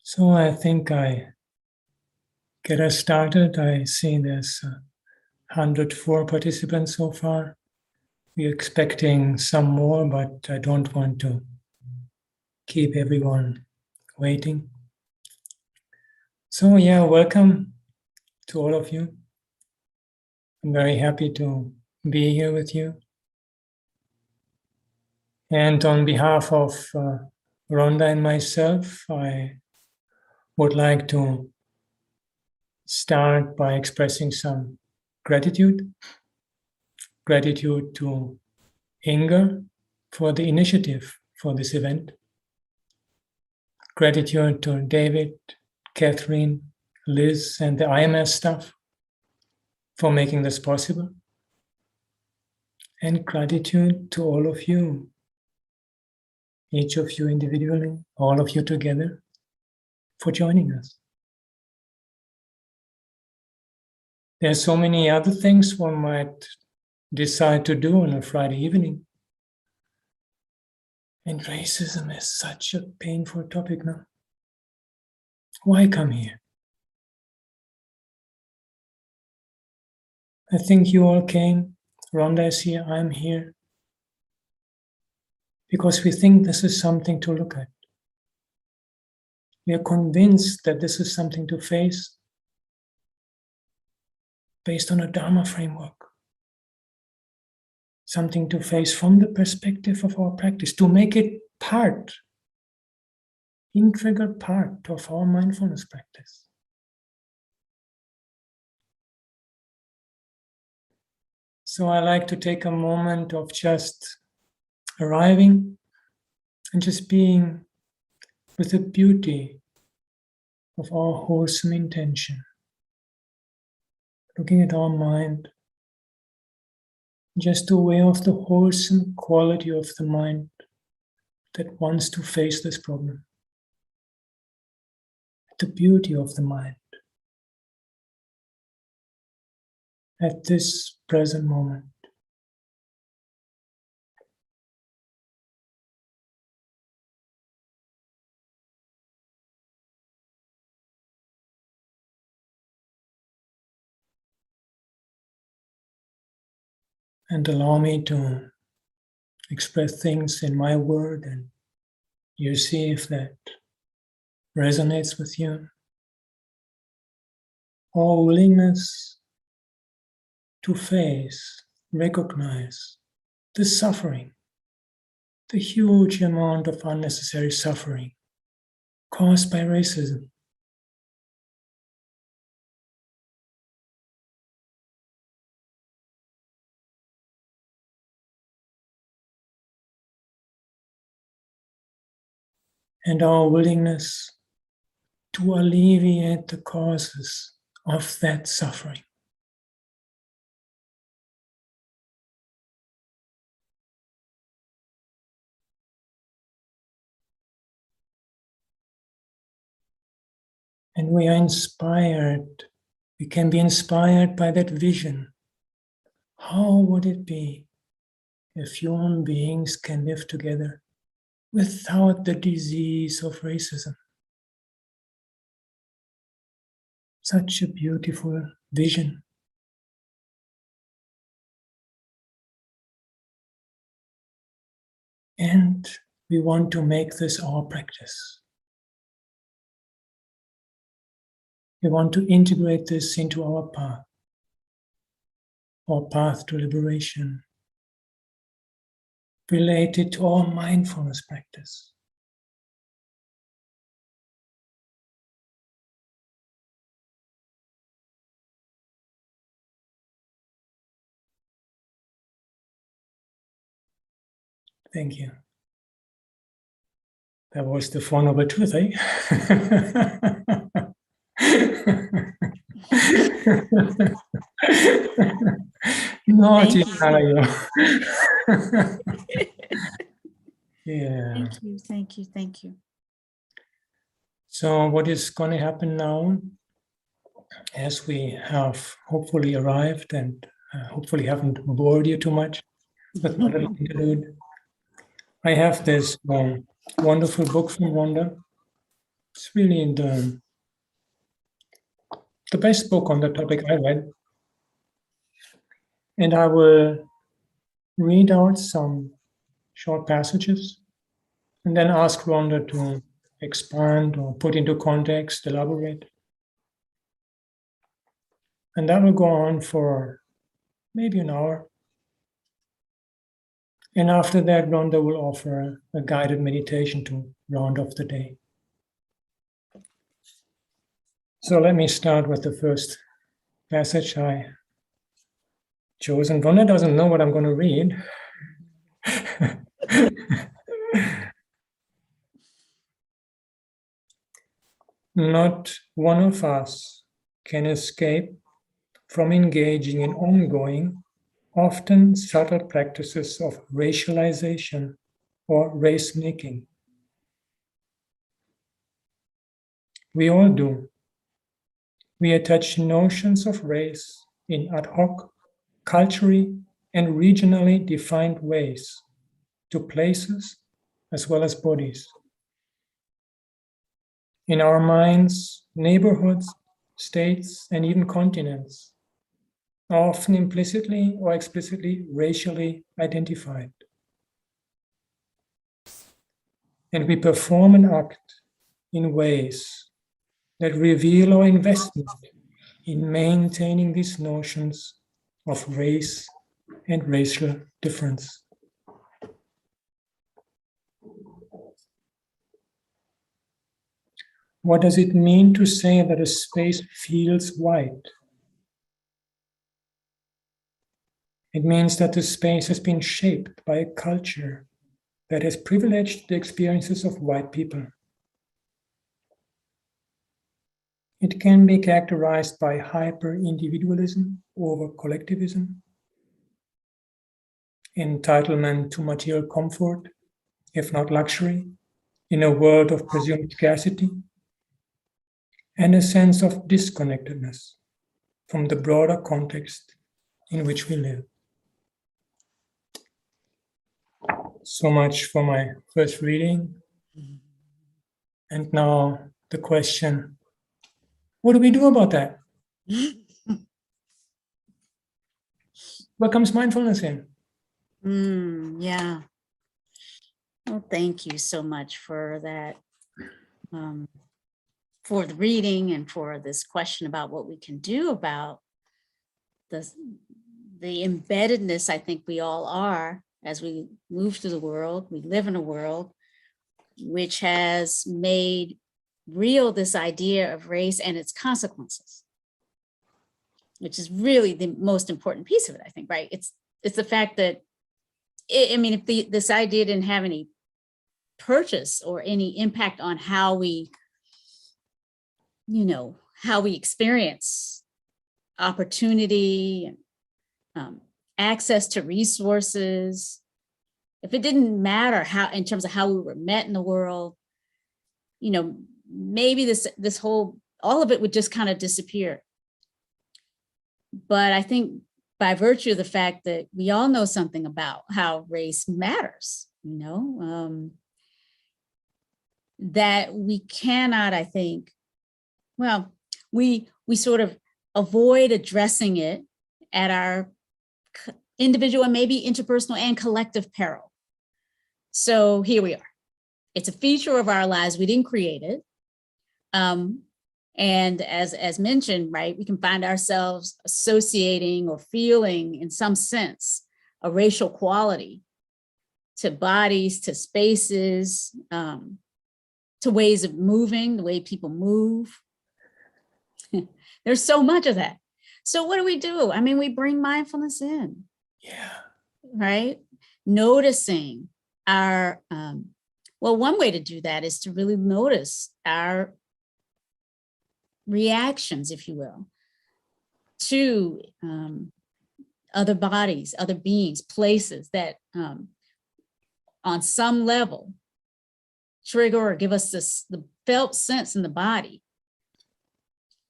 So I think I get us started. I see there's 104 participants so far. We're expecting some more, but I don't want to keep everyone waiting. So yeah, welcome to all of you. I'm very happy to be here with you. And on behalf of Rhonda and myself, I would like to start by expressing some gratitude. Gratitude to Inga for the initiative for this event. Gratitude to David, Catherine, Liz, and the IMS staff for making this possible. And gratitude to all of you, each of you individually, all of you together, for joining us. There are so many other things one might decide to do on a Friday evening. And racism is such a painful topic now. Why come here? I think you all came. Rhonda is here, I'm here. Because we think this is something to look at. We are convinced that this is something to face based on a Dharma framework. Something to face from the perspective of our practice, to make it part, integral part of our mindfulness practice. So I like to take a moment of just arriving and just being with the beauty of our wholesome intention. Looking at our mind, just aware of the wholesome quality of the mind that wants to face this problem. The beauty of the mind at this present moment. And allow me to express things in my word, and you see if that resonates with you. Our willingness to face, recognize the suffering, the huge amount of unnecessary suffering caused by racism. And our willingness to alleviate the causes of that suffering. And we are inspired, we can be inspired by that vision. How would it be if human beings can live together without the disease of racism? Such a beautiful vision. And we want to make this our practice. We want to integrate this into our path to liberation, related to our mindfulness practice. Thank you. That was the Four Noble Truths, eh? Naughty Anālayo. Yeah. Thank you. So what is going to happen now, as we have hopefully arrived and hopefully haven't bored you too much with my little interlude, I have this wonderful book from Rhonda, It's really the best book on the topic I read. And I will read out some short passages and then ask Rhonda to expand or put into context, elaborate. And that will go on for maybe an hour. And after that, Rhonda will offer a guided meditation to round off the day. So let me start with the first passage I chose. And Rhonda doesn't know what I'm going to read. Not one of us can escape from engaging in ongoing, often subtle practices of racialization or race making. We all do. We attach notions of race in ad hoc, culturally, and regionally defined ways to places as well as bodies. In our minds, neighborhoods, states, and even continents are often implicitly or explicitly racially identified. And we perform and act in ways that reveal our investment in maintaining these notions of race and racial difference. What does it mean to say that a space feels white? It means that the space has been shaped by a culture that has privileged the experiences of white people. It can be characterized by hyper-individualism over collectivism, entitlement to material comfort, if not luxury, in a world of presumed scarcity, and a sense of disconnectedness from the broader context in which we live. So much for my first reading. And now the question, what do we do about that? Where comes mindfulness in? Yeah. Well, thank you so much for that, for the reading and for this question about what we can do about the embeddedness I think we all are as we move through the world. We live in a world which has made real this idea of race and its consequences, which is really the most important piece of it, I think, right? It's the fact that, if this idea didn't have any purchase or any impact on how we experience opportunity and access to resources, if it didn't matter how, in terms of how we were met in the world, maybe this whole, all of it would just kind of disappear. But I think by virtue of the fact that we all know something about how race matters, that we cannot, I think, we sort of avoid addressing it at our individual and maybe interpersonal and collective peril. So here we are. It's a feature of our lives. We didn't create it. And as mentioned, right, we can find ourselves associating or feeling in some sense a racial quality to bodies, to spaces, to ways of moving, the way people move. There's so much of that. So what do? We bring mindfulness in. Yeah. Right? Noticing our, one way to do that is to really notice our reactions, if you will, to other bodies, other beings, places that on some level trigger or give us the felt sense in the body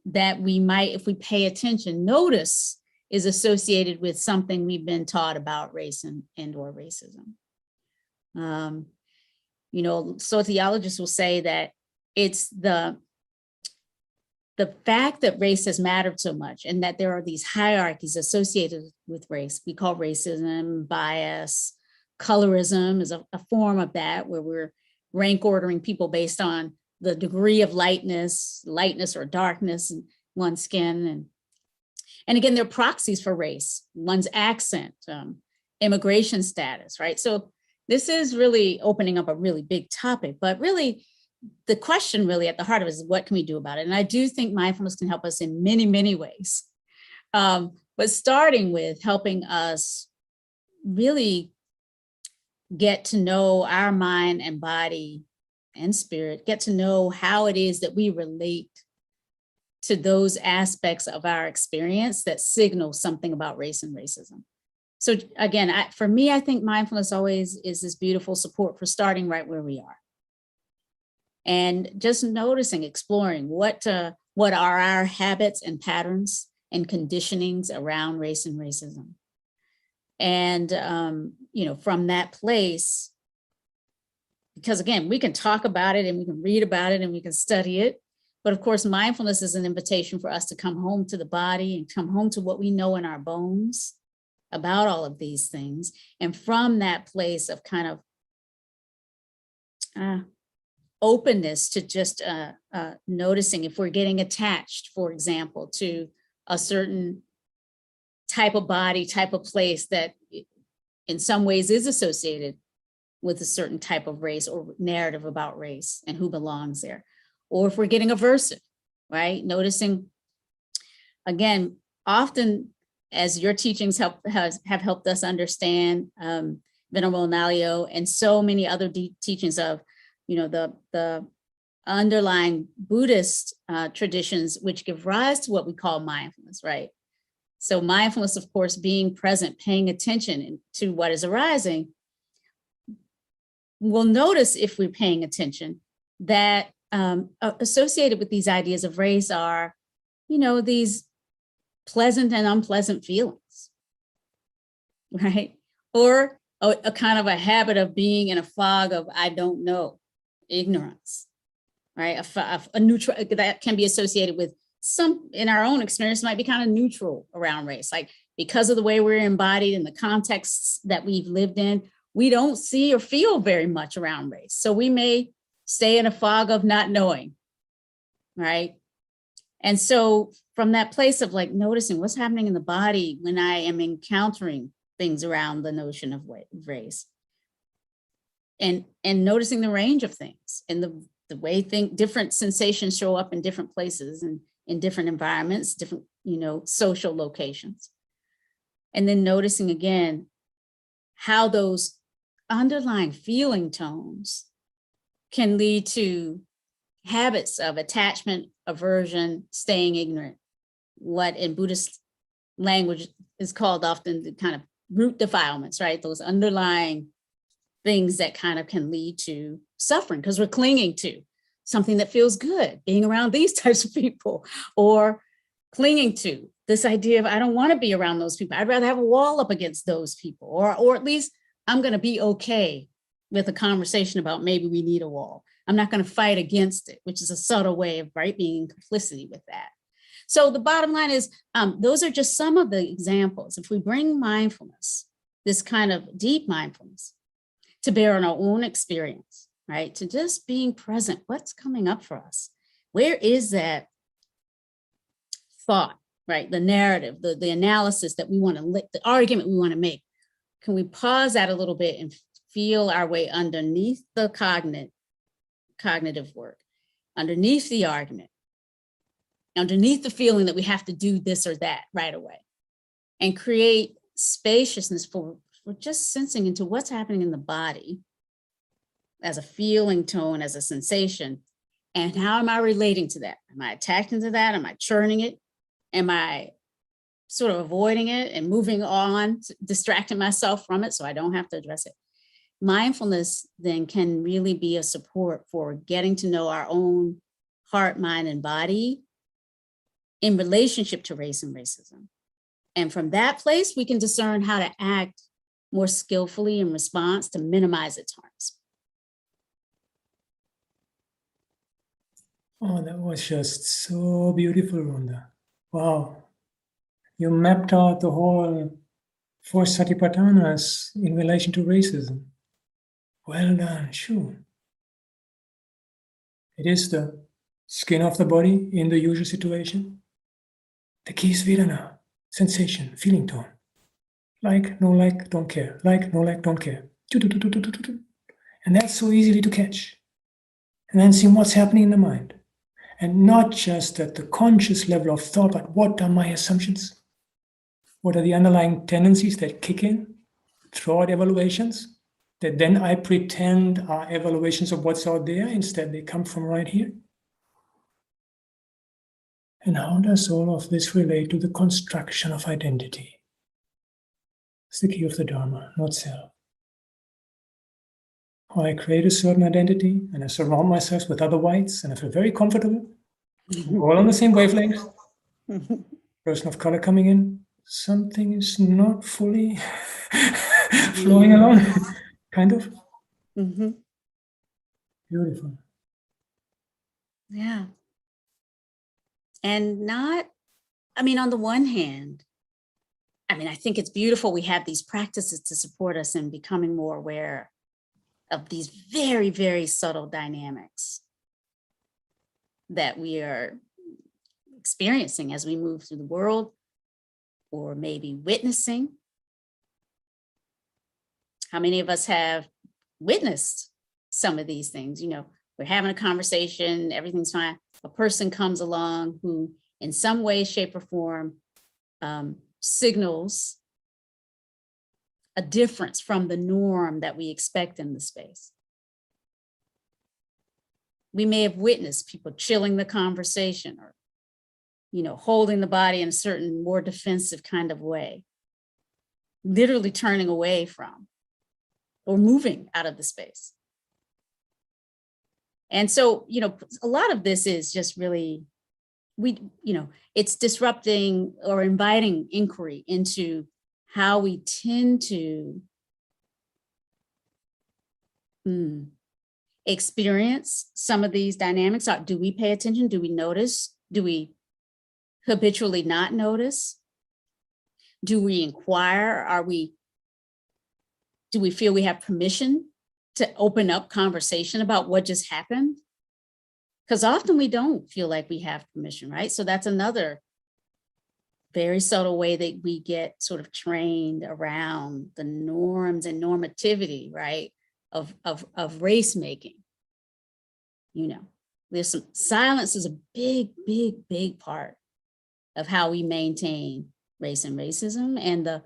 that we might, if we pay attention, notice is associated with something we've been taught about race and or racism. Sociologists will say that it's the fact that race has mattered so much and that there are these hierarchies associated with race. We call racism, bias, colorism is a form of that, where we're rank ordering people based on the degree of lightness or darkness in one's skin. And again, they're proxies for race, one's accent, immigration status, right? So this is really opening up a really big topic, but really the question really at the heart of it is, what can we do about it? And I do think mindfulness can help us in many, many ways. But starting with helping us really get to know our mind and body and spirit, get to know how it is that we relate to those aspects of our experience that signal something about race and racism. So again, for me, I think mindfulness always is this beautiful support for starting right where we are. And just noticing, exploring what are our habits and patterns and conditionings around race and racism. And, from that place, because again, we can talk about it and we can read about it and we can study it. But of course, mindfulness is an invitation for us to come home to the body and come home to what we know in our bones about all of these things. And from that place of kind of openness to just noticing if we're getting attached, for example, to a certain type of body, type of place that in some ways is associated with a certain type of race or narrative about race and who belongs there. Or if we're getting aversive, right? Noticing, again, often as your teachings have helped us understand, Venerable Anālayo and so many other teachings of, the underlying Buddhist traditions, which give rise to what we call mindfulness, right? So mindfulness, of course, being present, paying attention to what is arising. We'll notice if we're paying attention that associated with these ideas of race are, these pleasant and unpleasant feelings, right? Or a kind of a habit of being in a fog of I don't know, ignorance, right? A neutral that can be associated with some, in our own experience, might be kind of neutral around race, like because of the way we're embodied in the contexts that we've lived in, we don't see or feel very much around race. So we may stay in a fog of not knowing, right? And so from that place of like noticing what's happening in the body when I am encountering things around the notion of race, and noticing the range of things and the way different sensations show up in different places and in different environments, different, social locations. And then noticing again how those underlying feeling tones can lead to habits of attachment, aversion, staying ignorant, what in Buddhist language is called often the kind of root defilements, right? Those underlying things that kind of can lead to suffering because we're clinging to something that feels good, being around these types of people, or clinging to this idea of I don't want to be around those people. I'd rather have a wall up against those people, or at least I'm going to be okay with a conversation about maybe we need a wall. I'm not going to fight against it, which is a subtle way of being in complicity with that. So the bottom line is, those are just some of the examples. If we bring mindfulness, this kind of deep mindfulness, to bear on our own experience, right? To just being present, what's coming up for us? Where is that thought, right? The narrative, the analysis that we want to, the argument we want to make. Can we pause that a little bit and feel our way underneath the cognitive work, underneath the argument, underneath the feeling that we have to do this or that right away, and create spaciousness for just sensing into what's happening in the body as a feeling tone, as a sensation, and how am I relating to that? Am I attaching to that? Am I churning it? Am I sort of avoiding it and moving on, distracting myself from it so I don't have to address it? Mindfulness then can really be a support for getting to know our own heart, mind, and body in relationship to race and racism. And from that place, we can discern how to act more skillfully in response to minimize its harms. Oh, that was just so beautiful, Rhonda. Wow. You mapped out the whole four Satipatthanas in relation to racism. Well done, sure. It is the skin of the body in the usual situation. The key is Vedana, sensation, feeling tone. Like, no like, don't care. Like, no like, don't care. And that's so easily to catch. And then see what's happening in the mind. And not just at the conscious level of thought, but what are my assumptions? What are the underlying tendencies that kick in throughout evaluations that then I pretend are evaluations of what's out there? Instead, they come from right here. And how does all of this relate to the construction of identity? It's the key of the Dharma, not self. How I create a certain identity and I surround myself with other whites and I feel very comfortable. We're all on the same wavelength. Person of color coming in, something is not fully flowing along, kind of. Mm-hmm. Beautiful. Yeah. And not, I mean, on the one hand, I mean, I think it's beautiful we have these practices to support us in becoming more aware of these very, very subtle dynamics that we are experiencing as we move through the world, or maybe witnessing. How many of us have witnessed some of these things? You know, we're having a conversation, everything's fine. A person comes along who, in some way, shape, or form, signals a difference from the norm that we expect in the space. We may have witnessed people chilling the conversation, or, you know, holding the body in a certain more defensive kind of way, literally turning away from or moving out of the space. And so, you know, a lot of this is just really, it's disrupting or inviting inquiry into how we tend to experience some of these dynamics. Do we pay attention? Do we notice? Do we habitually not notice? Do we inquire? Do we feel we have permission to open up conversation about what just happened? Because often we don't feel like we have permission, right? So that's another very subtle way that we get sort of trained around the norms and normativity, right, of race making. You know, there's some silence is a big, big, big part of how we maintain race and racism and the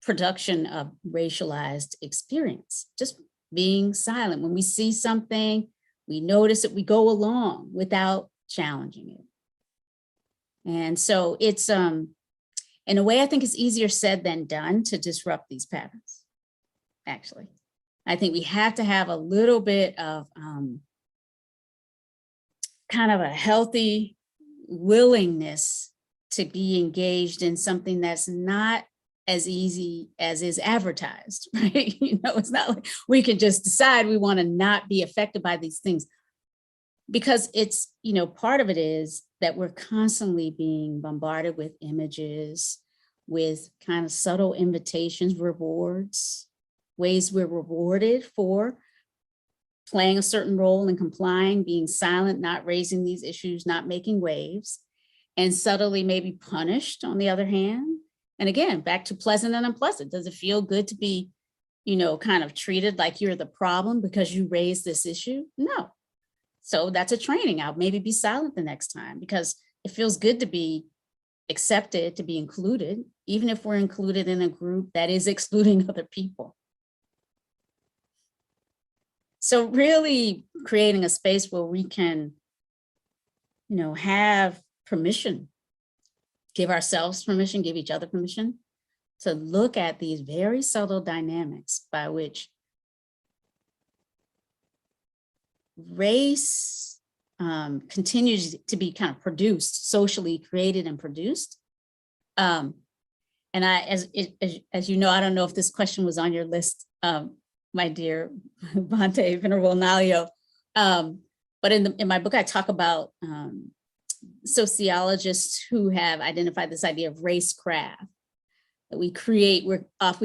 production of racialized experience. Just being silent. When we see something, we notice it, we go along without challenging it. And so it's, in a way, I think it's easier said than done to disrupt these patterns, actually. I think we have to have a little bit of kind of a healthy willingness to be engaged in something that's not as easy as is advertised, right? You know, it's not like we can just decide we want to not be affected by these things, because it's, you know, part of it is that we're constantly being bombarded with images, with kind of subtle invitations, rewards, ways we're rewarded for playing a certain role and complying, being silent, not raising these issues, not making waves, and subtly maybe punished on the other hand. And again, back to pleasant and unpleasant. Does it feel good to be, you know, kind of treated like you're the problem because you raised this issue? No. So that's a training. I'll maybe be silent the next time, because it feels good to be accepted, to be included, even if we're included in a group that is excluding other people. So really creating a space where we can, you know, have permission, give ourselves permission, give each other permission to look at these very subtle dynamics by which race continues to be kind of produced, socially created and produced. And as you know, I don't know if this question was on your list, my dear Bhante Venerable Anālayo, but But in my book, I talk about sociologists who have identified this idea of racecraft, that we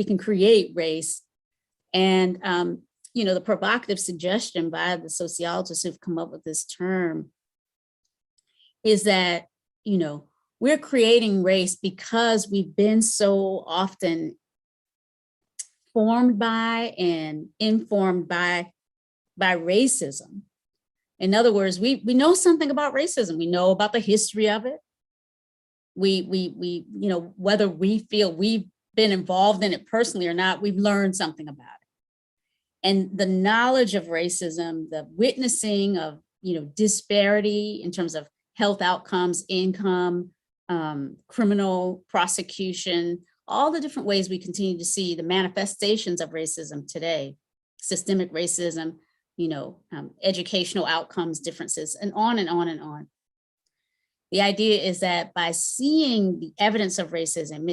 can create race. And, the provocative suggestion by the sociologists who've come up with this term is that, we're creating race because we've been so often formed by and informed by racism. In other words, we know something about racism. We know about the history of it. We whether we feel we've been involved in it personally or not, we've learned something about it. And the knowledge of racism, the witnessing of, disparity in terms of health outcomes, income, criminal prosecution, all the different ways we continue to see the manifestations of racism today, systemic racism, educational outcomes differences, and on and on and on. The idea is that by seeing the evidence of racism,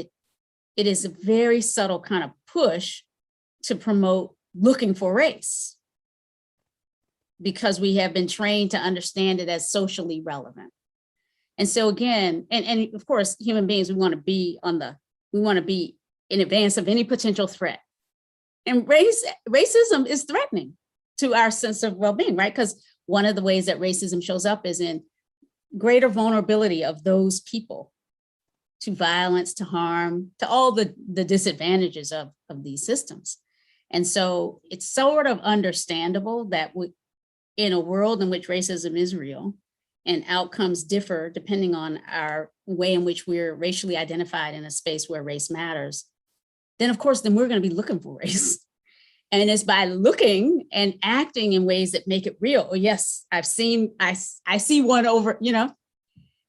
it is a very subtle kind of push to promote looking for race, because we have been trained to understand it as socially relevant. And so again, and of course, human beings, we want to be in advance of any potential threat. And racism is threatening to our sense of well-being, right? Because one of the ways that racism shows up is in greater vulnerability of those people to violence, to harm, to all the disadvantages of these systems. And so it's sort of understandable that in a world in which racism is real and outcomes differ depending on our way in which we're racially identified in a space where race matters, then of course, then we're going to be looking for race. And it's by looking and acting in ways that make it real. Oh, yes, I see one over,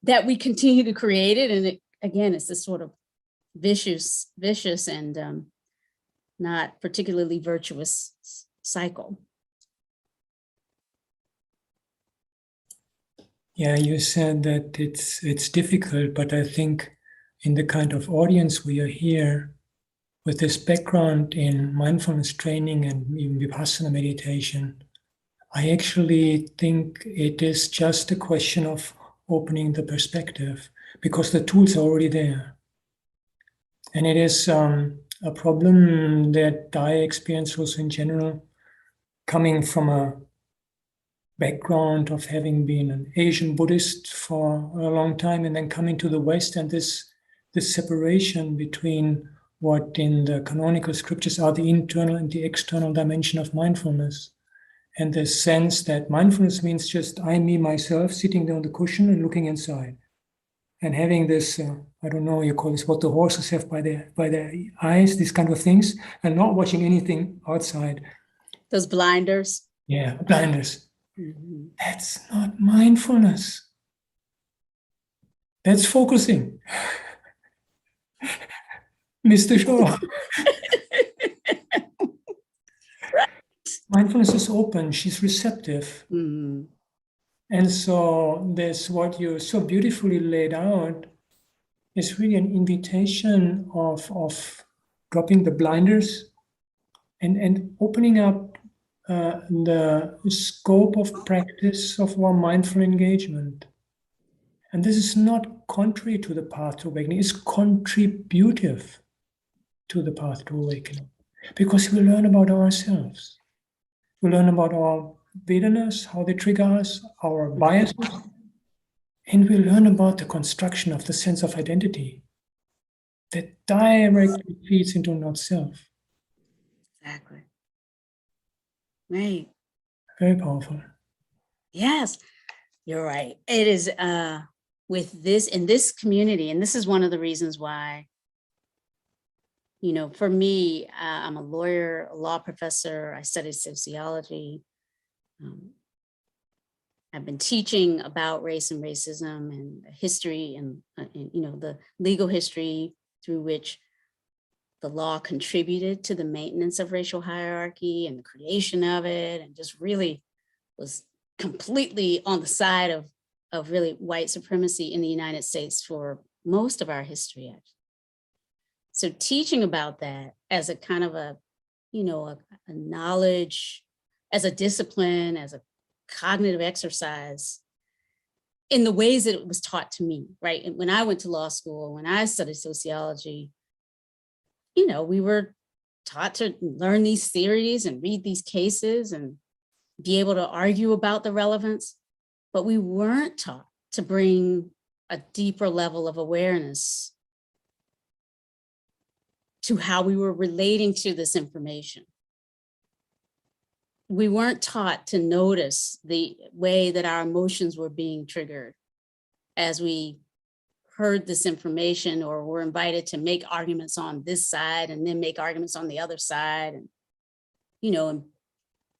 that we continue to create it. And it's this sort of vicious and not particularly virtuous cycle. Yeah, you said that it's difficult, but I think in the kind of audience we are here, with this background in mindfulness training and even Vipassana meditation, I actually think it is just a question of opening the perspective, because the tools are already there. And it is a problem that I experience also in general, coming from a background of having been an Asian Buddhist for a long time and then coming to the West, and this separation between what in the canonical scriptures are the internal and the external dimension of mindfulness. And the sense that mindfulness means just I, me, myself, sitting there on the cushion and looking inside. And having this, I don't know, you call this what the horses have by their eyes, these kind of things, and not watching anything outside. Those blinders. Yeah, blinders. Mm-hmm. That's not mindfulness. That's focusing. Mr. Shaw. Right. Mindfulness is open, she's receptive. Mm-hmm. And so this, what you so beautifully laid out, is really an invitation of dropping the blinders and opening up the scope of practice of our mindful engagement. And this is not contrary to the path to awakening, it's contributive to the path to awakening. Because we learn about ourselves. We learn about our Vedanas, how they trigger us, our biases, and we learn about the construction of the sense of identity that directly feeds into not self. Exactly. Right. Very powerful. Yes, you're right. It is with this in this community, and this is one of the reasons why, for me, I'm a lawyer, a law professor. I studied sociology. I've been teaching about race and racism and history and the legal history through which the law contributed to the maintenance of racial hierarchy and the creation of it, and just really was completely on the side of really white supremacy in the United States for most of our history, actually. So teaching about that as a kind of a knowledge, as a discipline, as a cognitive exercise in the ways that it was taught to me, right? And when I went to law school, when I studied sociology, you know, we were taught to learn these theories and read these cases and be able to argue about the relevance, but we weren't taught to bring a deeper level of awareness to how we were relating to this information. We weren't taught to notice the way that our emotions were being triggered as we heard this information, or were invited to make arguments on this side and then make arguments on the other side. And, you know,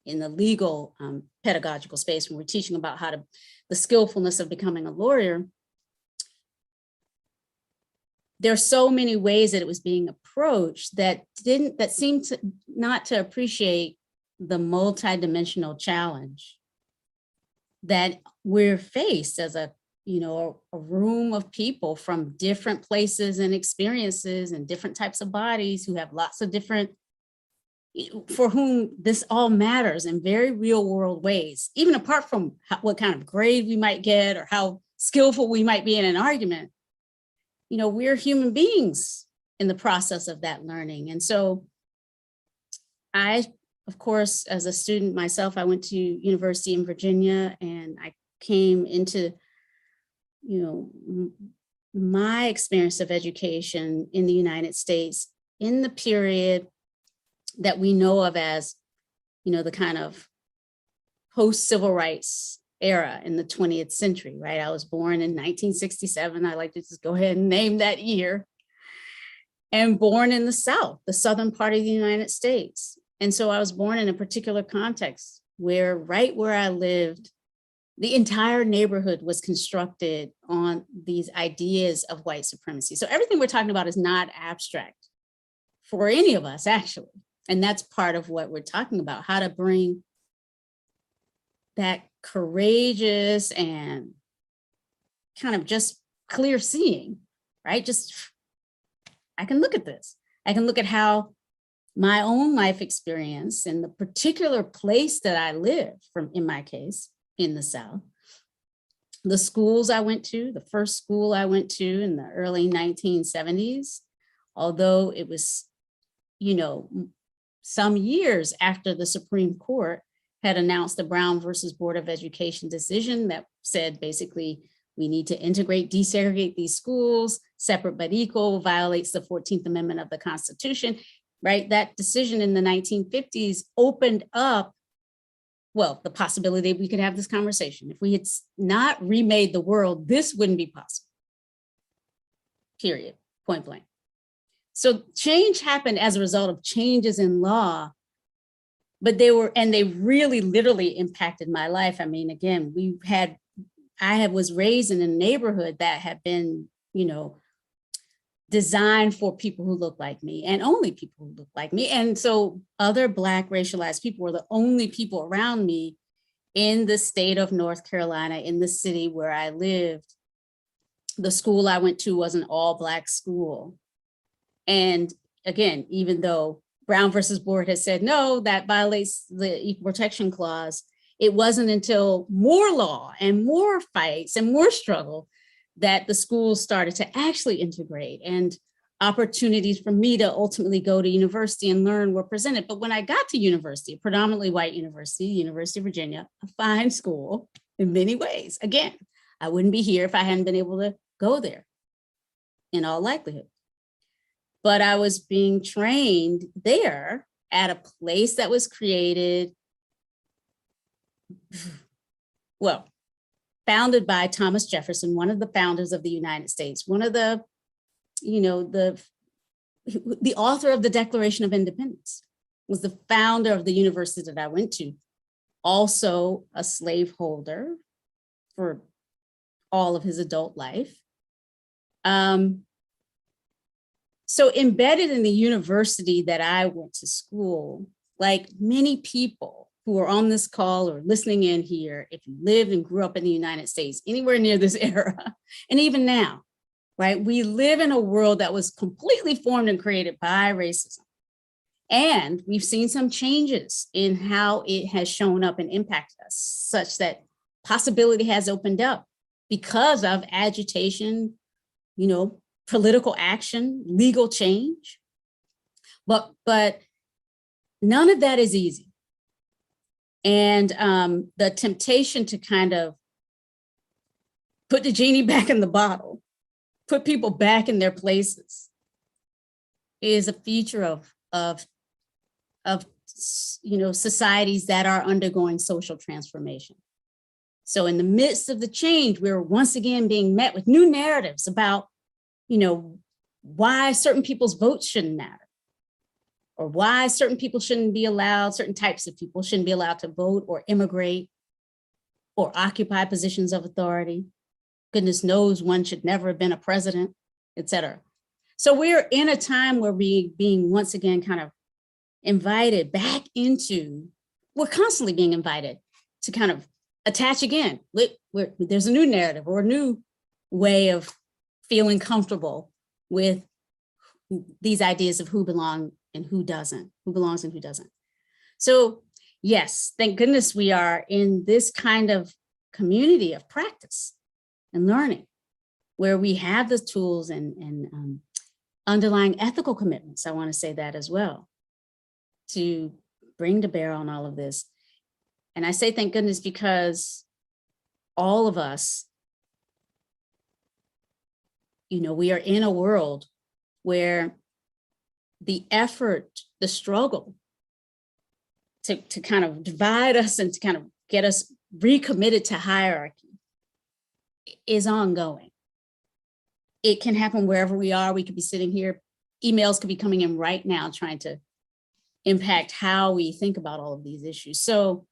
in the legal pedagogical space, when we're teaching about how to, the skillfulness of becoming a lawyer, there are so many ways that it was being approached that seemed to not to appreciate the multidimensional challenge that we're faced as a room of people from different places and experiences and different types of bodies who have lots of different, for whom this all matters in very real world ways, even apart from what kind of grade we might get or how skillful we might be in an argument. You know, we're human beings in the process of that learning. And so I, of course, as a student myself, I went to university in Virginia, and I came into, my experience of education in the United States in the period that we know of as, the kind of post-civil rights era in the 20th century, right? I was born in 1967. I like to just go ahead and name that year, and born in the South, the southern part of the United States. And so I was born in a particular context where right where I lived, the entire neighborhood was constructed on these ideas of white supremacy. So everything we're talking about is not abstract for any of us, actually. And that's part of what we're talking about, how to bring that courageous and kind of just clear seeing, right? Just, I can look at this. I can look at how my own life experience in the particular place that I live, from, in my case, in the South, the schools I went to, the first school I went to in the early 1970s, although it was, some years after the Supreme Court had announced the Brown versus Board of Education decision that said, basically, we need to integrate, desegregate these schools, separate but equal, violates the 14th Amendment of the Constitution, right? That decision in the 1950s opened up, well, the possibility we could have this conversation. If we had not remade the world, this wouldn't be possible, period, point blank. So change happened as a result of changes in law, but they really literally impacted my life. I mean, again, I was raised in a neighborhood that had been, designed for people who look like me, and only people who look like me. And so other Black racialized people were the only people around me in the state of North Carolina, in the city where I lived. The school I went to was an all Black school. And again, even though Brown versus Board has said, no, that violates the Equal Protection Clause, it wasn't until more law and more fights and more struggle that the schools started to actually integrate, and opportunities for me to ultimately go to university and learn were presented. But when I got to university, a predominantly white university, University of Virginia, a fine school in many ways. Again, I wouldn't be here if I hadn't been able to go there, in all likelihood. But I was being trained there at a place that was created, well, founded by Thomas Jefferson, one of the founders of the United States, one of the, the author of the Declaration of Independence, was the founder of the university that I went to, also a slaveholder for all of his adult life. So embedded in the university that I went to school, like many people who are on this call or listening in here, if you lived and grew up in the United States, anywhere near this era, and even now, right? We live in a world that was completely formed and created by racism. And we've seen some changes in how it has shown up and impacted us, such that possibility has opened up because of agitation, political action, legal change. But none of that is easy. And the temptation to kind of put the genie back in the bottle, put people back in their places, is a feature of societies that are undergoing social transformation. So in the midst of the change, we're once again being met with new narratives about, why certain people's votes shouldn't matter, or why certain people shouldn't be allowed, certain types of people shouldn't be allowed to vote or immigrate or occupy positions of authority. Goodness knows one should never have been a president, et cetera. So we're in a time where we're being once again kind of invited back into, we're constantly being invited to kind of attach again. There's a new narrative or a new way of feeling comfortable with these ideas of who belongs and who doesn't. So yes, thank goodness we are in this kind of community of practice and learning, where we have the tools and underlying ethical commitments, I want to say that as well, to bring to bear on all of this. And I say thank goodness because all of us, we are in a world where the effort, the struggle to kind of divide us and to kind of get us recommitted to hierarchy is ongoing. It can happen wherever we are. We could be sitting here. Emails could be coming in right now trying to impact how we think about all of these issues. So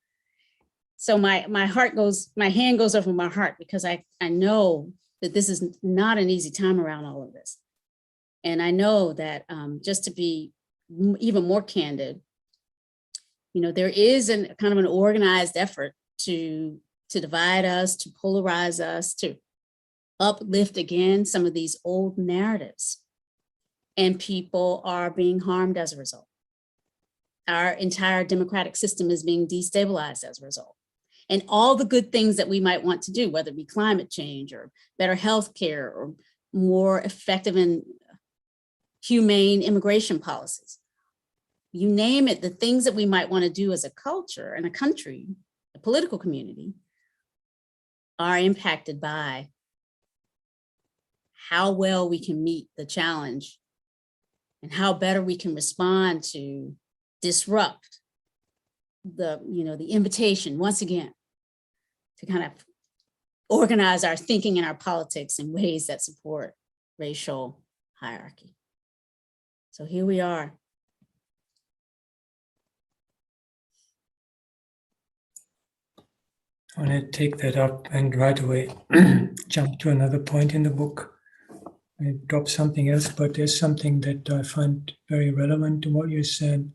my hand goes over my heart, because I know that this is not an easy time around all of this. And I know that just to be even more candid, there is kind of an organized effort to divide us, to polarize us, to uplift again some of these old narratives. And people are being harmed as a result. Our entire democratic system is being destabilized as a result. And all the good things that we might want to do, whether it be climate change or better healthcare or more effective and humane immigration policies, you name it, the things that we might want to do as a culture and a country, a political community, are impacted by how well we can meet the challenge and how better we can respond to disrupt the invitation once again to kind of organize our thinking and our politics in ways that support racial hierarchy. So here we are. I want to take that up and right away jump to another point in the book. I dropped something else, but there's something that I find very relevant to what you said,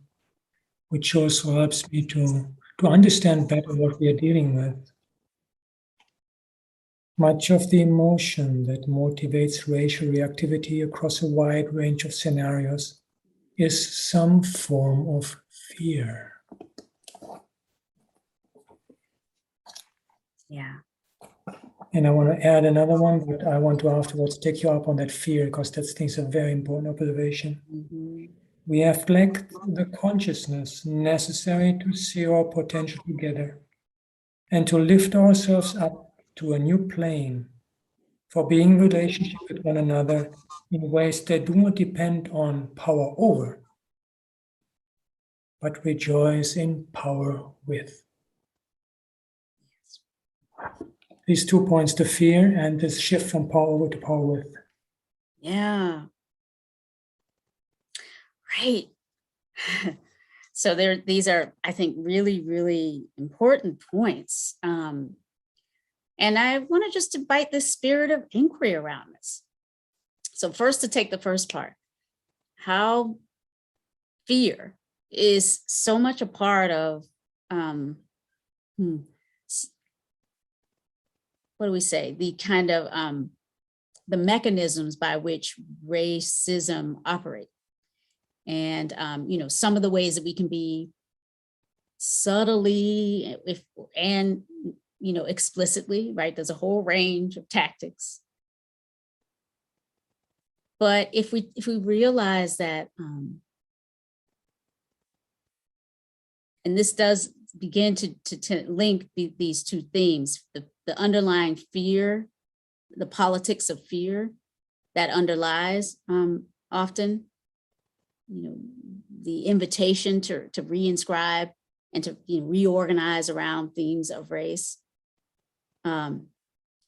which also helps me to understand better what we are dealing with. Much of the emotion that motivates racial reactivity across a wide range of scenarios is some form of fear. Yeah. And I want to add another one, but I want to afterwards take you up on that fear, because that thing's a very important observation. Mm-hmm. We have lacked the consciousness necessary to see our potential together and to lift ourselves up to a new plane for being in relationship with one another in ways that do not depend on power over, but rejoice in power with. These 2 points, the fear and this shift from power over to power with. Yeah. Right. So these are, I think, really, really important points. And I want to just invite the spirit of inquiry around this. So first, to take the first part, how fear is so much a part of, what do we say? The kind of the mechanisms by which racism operates. And, some of the ways that we can be subtly and explicitly, right? There's a whole range of tactics. But if we realize that, and this does begin to link these two themes, the underlying fear, the politics of fear that underlies often, the invitation to reinscribe and to reorganize around themes of race on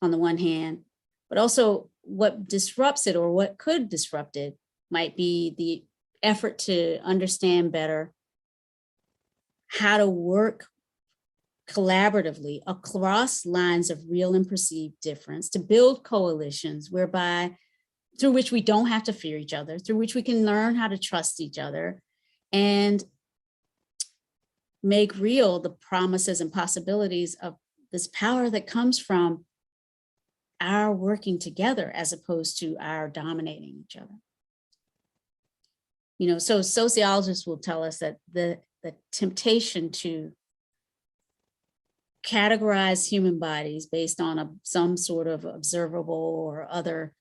the one hand, but also what disrupts it or what could disrupt it might be the effort to understand better how to work collaboratively across lines of real and perceived difference to build coalitions through which we don't have to fear each other, through which we can learn how to trust each other and make real the promises and possibilities of this power that comes from our working together as opposed to our dominating each other. So sociologists will tell us that the temptation to categorize human bodies based on some sort of observable or other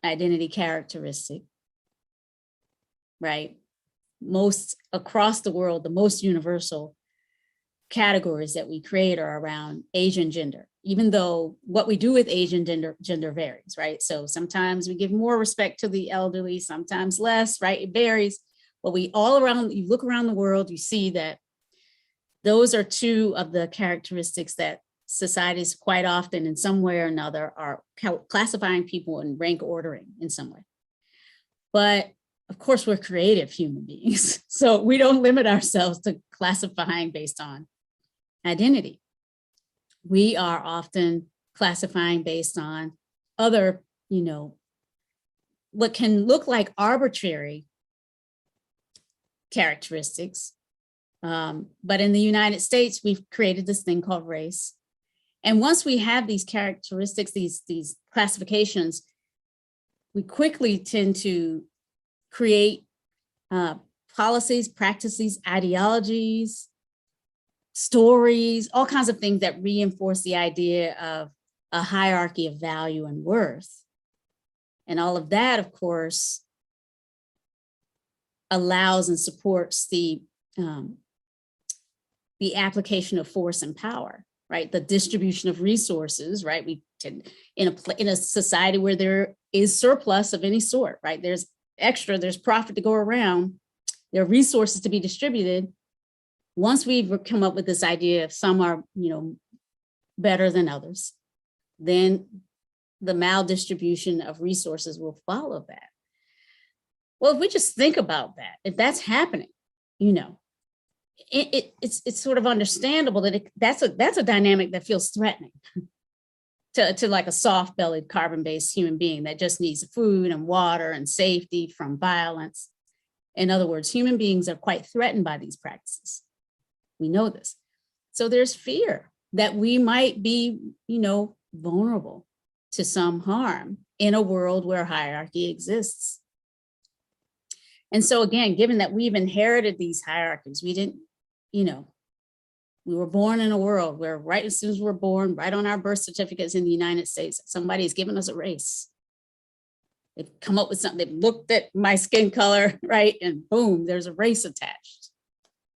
identity characteristic, right? Most across the world, the most universal categories that we create are around age and gender, even though what we do with age and gender varies, right? So sometimes we give more respect to the elderly, sometimes less, right? It varies. But you look around the world, you see that those are two of the characteristics that societies quite often in some way or another are classifying people and rank ordering in some way. But of course, we're creative human beings. So we don't limit ourselves to classifying based on identity. We are often classifying based on other, what can look like arbitrary characteristics. But in the United States, we've created this thing called race. And once we have these characteristics, these classifications, we quickly tend to create policies, practices, ideologies, stories, all kinds of things that reinforce the idea of a hierarchy of value and worth. And all of that, of course, allows and supports the application of force and power, right? The distribution of resources, right? We tend, in a society where there is surplus of any sort, right? There's profit to go around, there are resources to be distributed. Once we've come up with this idea of some are, better than others, then the maldistribution of resources will follow that. Well, if we just think about that, if that's happening, it's sort of understandable that that's a dynamic that feels threatening to like a soft-bellied carbon-based human being that just needs food and water and safety from violence. In other words, human beings are quite threatened by these practices. We know this. So there's fear that we might be, vulnerable to some harm in a world where hierarchy exists. And so again, given that we've inherited these hierarchies, we didn't, we were born in a world where right as soon as we're born, right on our birth certificates in the United States, somebody's given us a race. They've come up with something, they've looked at my skin color, right? And boom, there's a race attached.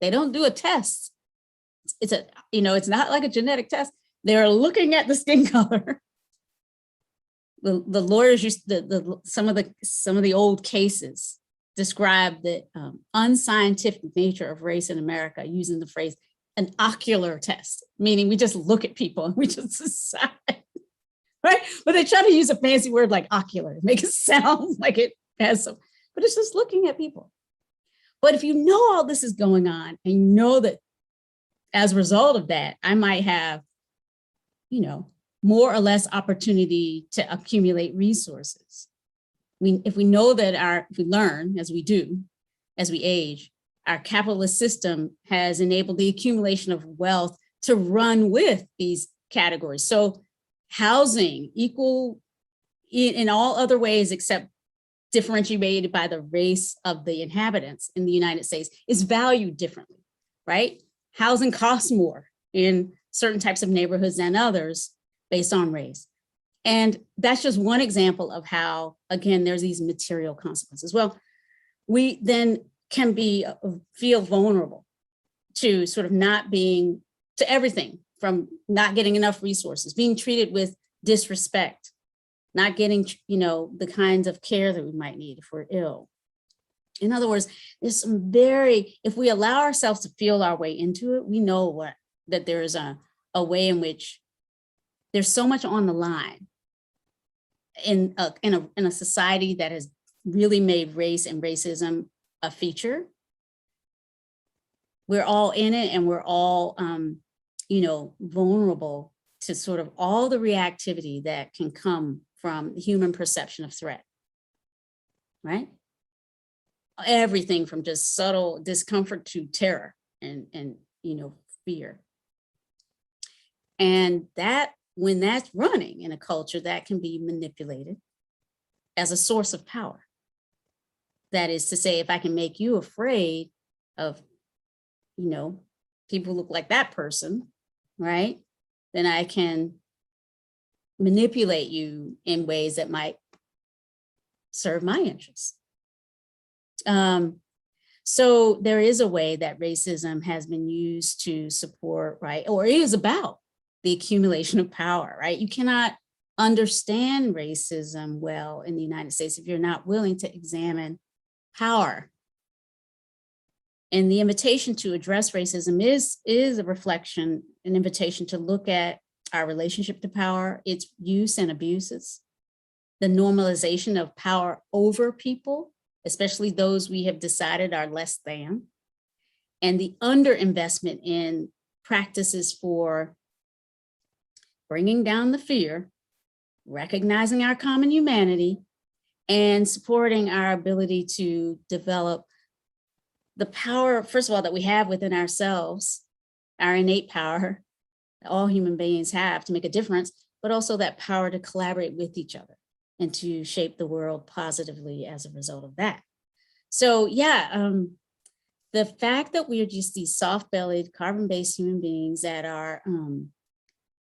They don't do a test. It's not like a genetic test. They're looking at the skin color. The lawyers used some of the old cases describe the unscientific nature of race in America using the phrase an ocular test, meaning we just look at people and we just decide, right? But they try to use a fancy word like ocular, make it sound like it has some, but it's just looking at people. But if you know all this is going on and you know that as a result of that, I might have, more or less opportunity to accumulate resources. If we know that if we learn, as we do, as we age, our capitalist system has enabled the accumulation of wealth to run with these categories. So housing, equal in all other ways except differentiated by the race of the inhabitants in the United States is valued differently, right? Housing costs more in certain types of neighborhoods than others based on race. And that's just one example of how, again, there's these material consequences. Well, we then can feel vulnerable to sort of not being, to everything from not getting enough resources, being treated with disrespect, not getting, the kinds of care that we might need if we're ill. In other words, there's some if we allow ourselves to feel our way into it, we know that there is a way in which there's so much on the line in a society that has really made race and racism a feature. We're all in it, and we're all, vulnerable to sort of all the reactivity that can come from human perception of threat, right? Everything from just subtle discomfort to terror and fear. And that, when that's running in a culture, that can be manipulated as a source of power. That is to say, if I can make you afraid of, people who look like that person, right? Then I can manipulate you in ways that might serve my interests. So there is a way that racism has been used to support, right? Or it is about the accumulation of power, right? You cannot understand racism well in the United States if you're not willing to examine power. And the invitation to address racism is a reflection, an invitation to look at our relationship to power, its use and abuses, the normalization of power over people, especially those we have decided are less than, and the underinvestment in practices for bringing down the fear, recognizing our common humanity, and supporting our ability to develop the power, first of all, that we have within ourselves, our innate power that all human beings have to make a difference, but also that power to collaborate with each other and to shape the world positively as a result of that. So yeah, the fact that we are just these soft-bellied, carbon-based human beings that are,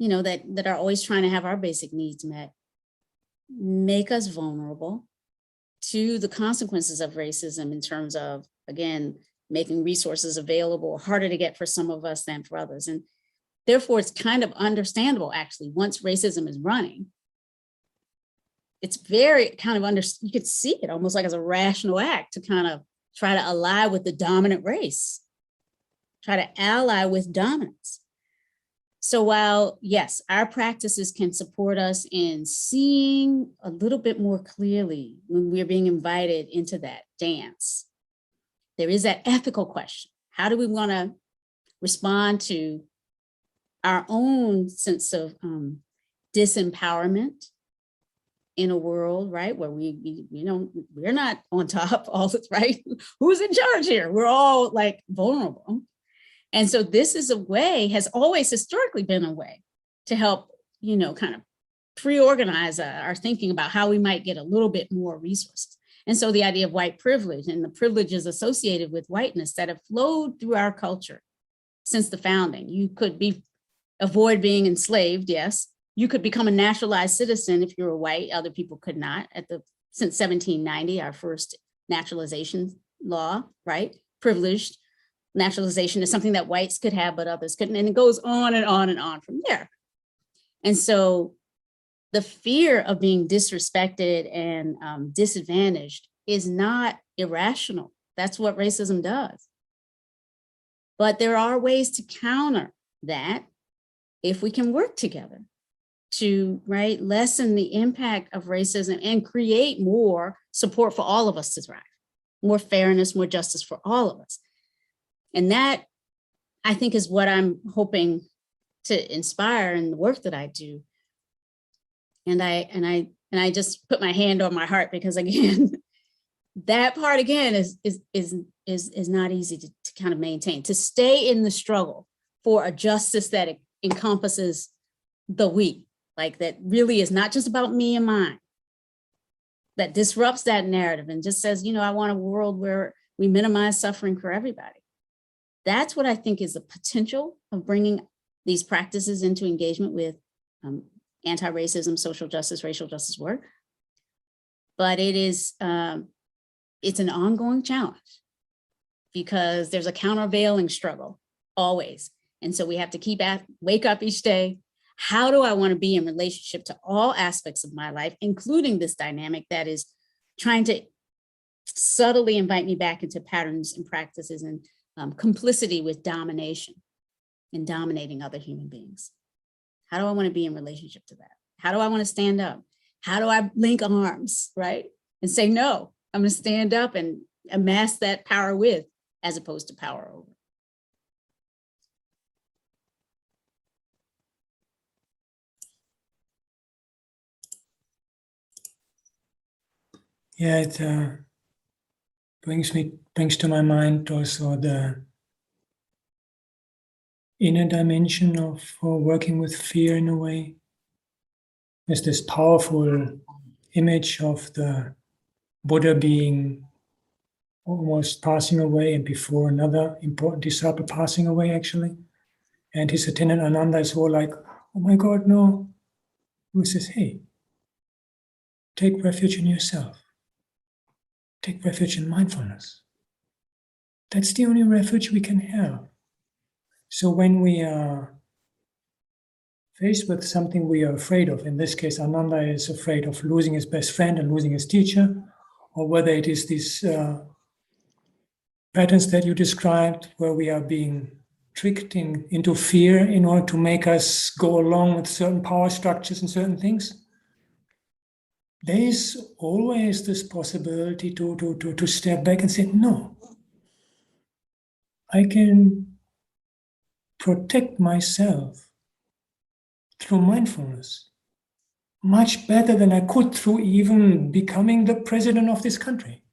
that are always trying to have our basic needs met, make us vulnerable to the consequences of racism in terms of, again, making resources available harder to get for some of us than for others. And therefore, it's kind of understandable, actually, once racism is running, it's very kind of you could see it almost like as a rational act to kind of try to ally with the dominant race, try to ally with dominance. So while, yes, our practices can support us in seeing a little bit more clearly when we're being invited into that dance, there is that ethical question. How do we want to respond to our own sense of disempowerment in a world, right, where we're not on top all the right? Who's in charge here? We're all like vulnerable. And so this is a way, has always historically been a way to help, kind of pre-organize our thinking about how we might get a little bit more resources. And so the idea of white privilege and the privileges associated with whiteness that have flowed through our culture since the founding. You could avoid being enslaved, yes. You could become a naturalized citizen if you were white, other people could not. Since 1790, our first naturalization law, right? Privileged naturalization is something that whites could have, but others couldn't. And it goes on and on and on from there. And so the fear of being disrespected and disadvantaged is not irrational. That's what racism does. But there are ways to counter that if we can work together to, right, lessen the impact of racism and create more support for all of us to thrive, more fairness, more justice for all of us. And that, I think, is what I'm hoping to inspire in the work that I do. And I just put my hand on my heart because, again, that part again is not easy to kind of maintain. To stay in the struggle for a justice that encompasses the we, like that really is not just about me and mine, that disrupts that narrative and just says, I want a world where we minimize suffering for everybody. That's what I think is the potential of bringing these practices into engagement with anti-racism, social justice, racial justice work. But it is, it's an ongoing challenge because there's a countervailing struggle always. And so we have to wake up each day. How do I want to be in relationship to all aspects of my life, including this dynamic that is trying to subtly invite me back into patterns and practices and complicity with domination and dominating other human beings? How do I want to be in relationship to that? How do I want to stand up? How do I link arms, right? And say, no, I'm going to stand up and amass that power with, as opposed to power over. Yeah, it brings to my mind also the inner dimension of working with fear in a way. There's this powerful image of the Buddha being almost passing away, and before another important disciple passing away, actually. And his attendant Ananda is all like, oh my God, no. Who says, hey, take refuge in yourself. Take refuge in mindfulness. That's the only refuge we can have. So when we are faced with something we are afraid of, in this case, Ananda is afraid of losing his best friend and losing his teacher, or whether it is these patterns that you described where we are being tricked into fear in order to make us go along with certain power structures and certain things. There is always this possibility to step back and say, no, I can protect myself through mindfulness much better than I could through even becoming the president of this country,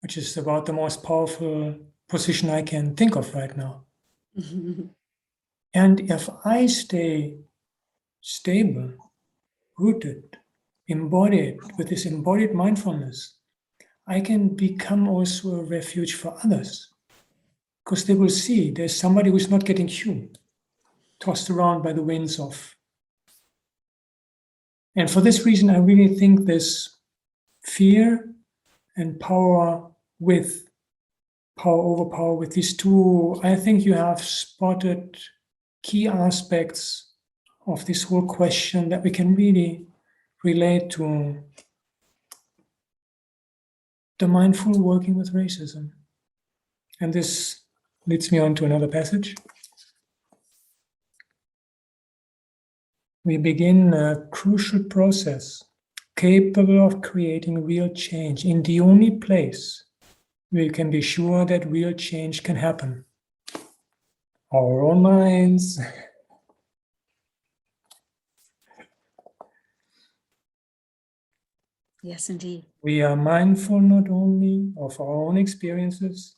which is about the most powerful position I can think of right now. And if I stay stable, rooted, embodied, with this embodied mindfulness, I can become also a refuge for others, because they will see there's somebody who's not getting tossed around by the winds of. And for this reason, I really think this fear and power over power with these two, I think you have spotted key aspects of this whole question that we can really relate to the mindful working with racism. And this leads me on to another passage. We begin a crucial process capable of creating real change in the only place where you can be sure that real change can happen. Our own minds. Yes, indeed. We are mindful not only of our own experiences,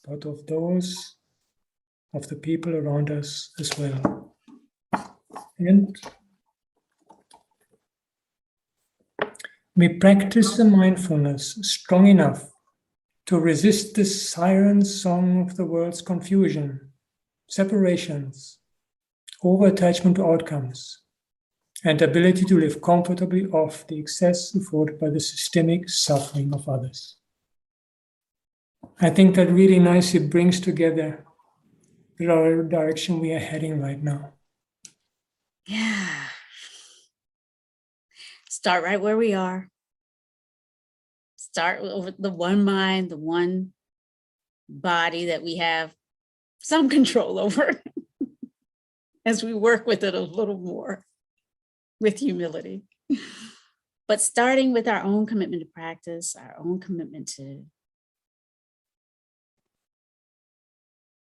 but of those of the people around us as well. And we practice the mindfulness strong enough to resist the siren song of the world's confusion, separations, over-attachment to outcomes, and ability to live comfortably off the excess afforded by the systemic suffering of others. I think that really nicely brings together the direction we are heading right now. Yeah. Start right where we are. Start with the one mind, the one body that we have some control over as we work with it a little more with humility. But starting with our own commitment to practice, our own commitment to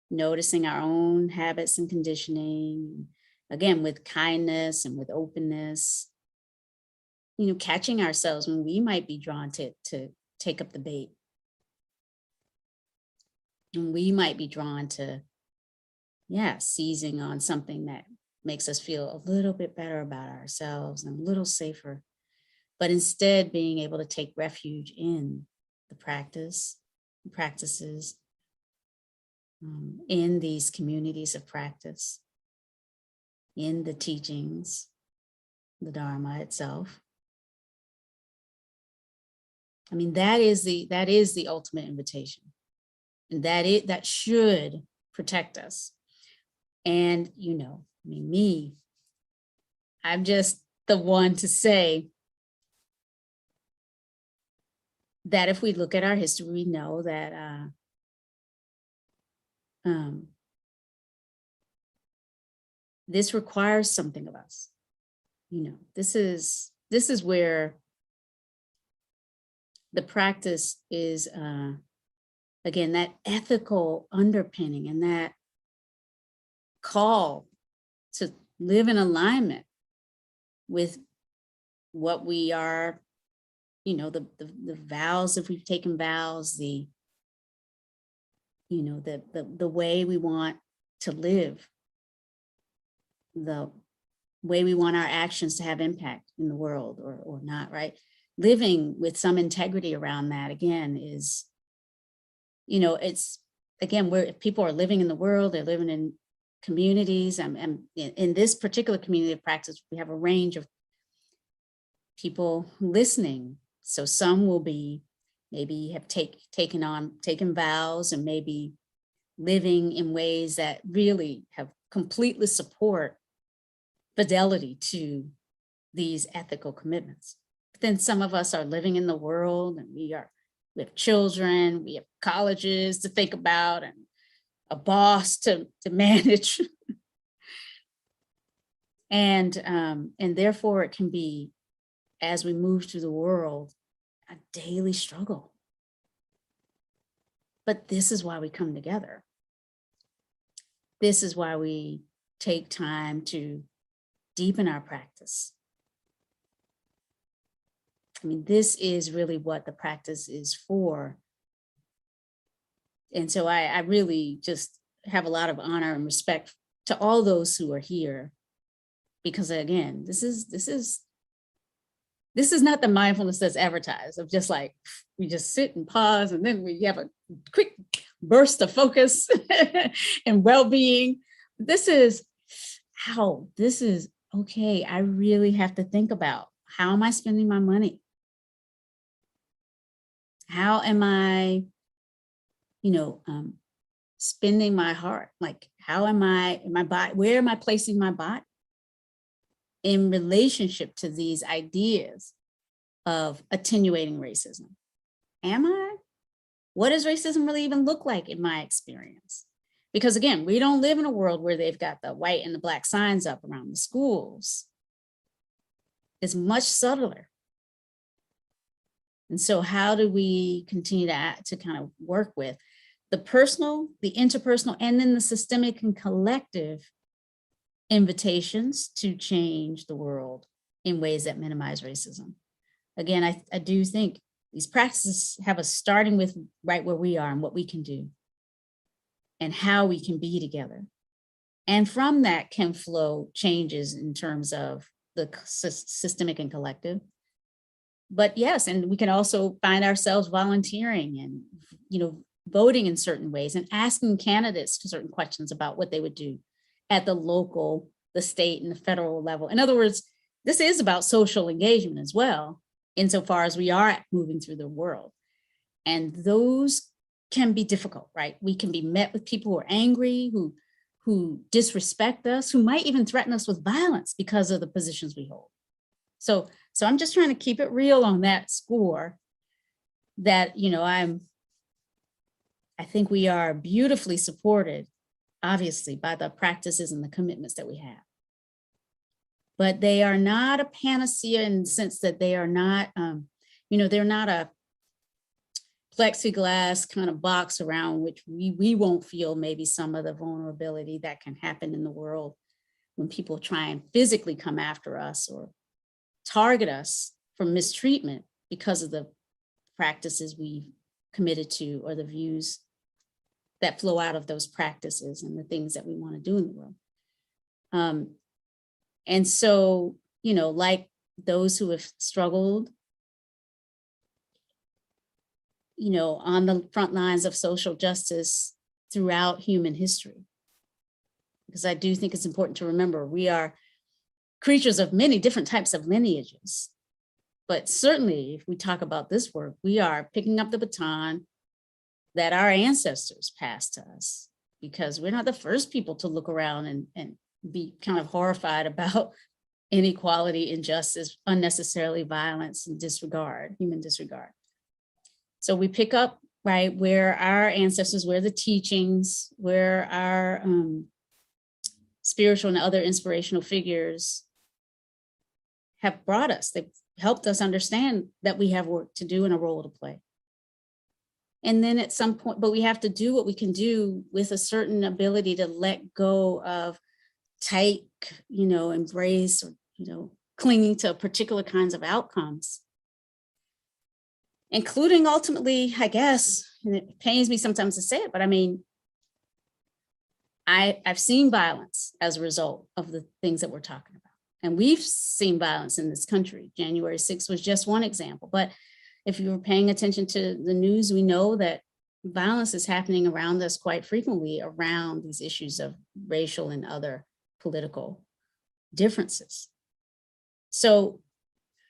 noticing our own habits and conditioning, again, with kindness and with openness, catching ourselves when we might be drawn to take up the bait. And we might be drawn to, seizing on something that makes us feel a little bit better about ourselves and a little safer but instead being able to take refuge in the practices, in these communities of practice, in the teachings, the Dharma itself. I mean, that is the ultimate invitation, and that should protect us. And I mean, I'm just the one to say that if we look at our history, we know that this requires something of us. This is where the practice is, again, that ethical underpinning and that call to live in alignment with what we are, the vows, if we've taken vows, the way we want to live, the way we want our actions to have impact in the world or not, right? Living with some integrity around that, again, is, it's, again, where people are living in the world, they're living in communities. And in this particular community of practice, we have a range of people listening. So some will be, maybe have taken vows and maybe living in ways that really have completely support fidelity to these ethical commitments. But then some of us are living in the world, and we have children, we have colleges to think about, and a boss to manage. And therefore it can be, as we move through the world, a daily struggle. But this is why we come together. This is why we take time to deepen our practice. I mean, this is really what the practice is for. And so I really just have a lot of honor and respect to all those who are here, because again, this is not the mindfulness that's advertised of just like, we just sit and pause and then we have a quick burst of focus and well-being. This is okay, I really have to think about, how am I spending my money? How am I, spending my heart? Like, how am I, my body, where am I placing my body in relationship to these ideas of attenuating racism? Am I? What does racism really even look like in my experience? Because again, we don't live in a world where they've got the white and the black signs up around the schools. It's much subtler. And so how do we continue to kind of work with the personal, the interpersonal, and then the systemic and collective invitations to change the world in ways that minimize racism? Again, I do think these practices have us starting with right where we are and what we can do and how we can be together. And from that can flow changes in terms of the systemic and collective. But yes, and we can also find ourselves volunteering and, voting in certain ways and asking candidates certain questions about what they would do at the local, the state, and the federal level. In other words, this is about social engagement as well, insofar as we are moving through the world. And those can be difficult, right? We can be met with people who are angry, who disrespect us, who might even threaten us with violence because of the positions we hold. So I'm just trying to keep it real on that score, that, I think we are beautifully supported, obviously, by the practices and the commitments that we have. But they are not a panacea in the sense that they are not, they're not a plexiglass kind of box around which we won't feel maybe some of the vulnerability that can happen in the world when people try and physically come after us or target us for mistreatment because of the practices we've committed to or the views that flow out of those practices and the things that we want to do in the world. And so, like those who have struggled, on the front lines of social justice throughout human history. Because I do think it's important to remember we are creatures of many different types of lineages. But certainly, if we talk about this work, we are picking up the baton that our ancestors passed to us, because we're not the first people to look around and be kind of horrified about inequality, injustice, unnecessarily violence, and human disregard. So we pick up, right, where our ancestors, where the teachings, where our spiritual and other inspirational figures have brought us. They've helped us understand that we have work to do and a role to play. And then at some point, but we have to do what we can do with a certain ability to let go of tight, embrace, or, clinging to particular kinds of outcomes, including ultimately, I guess, and it pains me sometimes to say it, but I mean, I've seen violence as a result of the things that we're talking about. And we've seen violence in this country. January 6th was just one example. But if you were paying attention to the news, we know that violence is happening around us quite frequently around these issues of racial and other political differences. So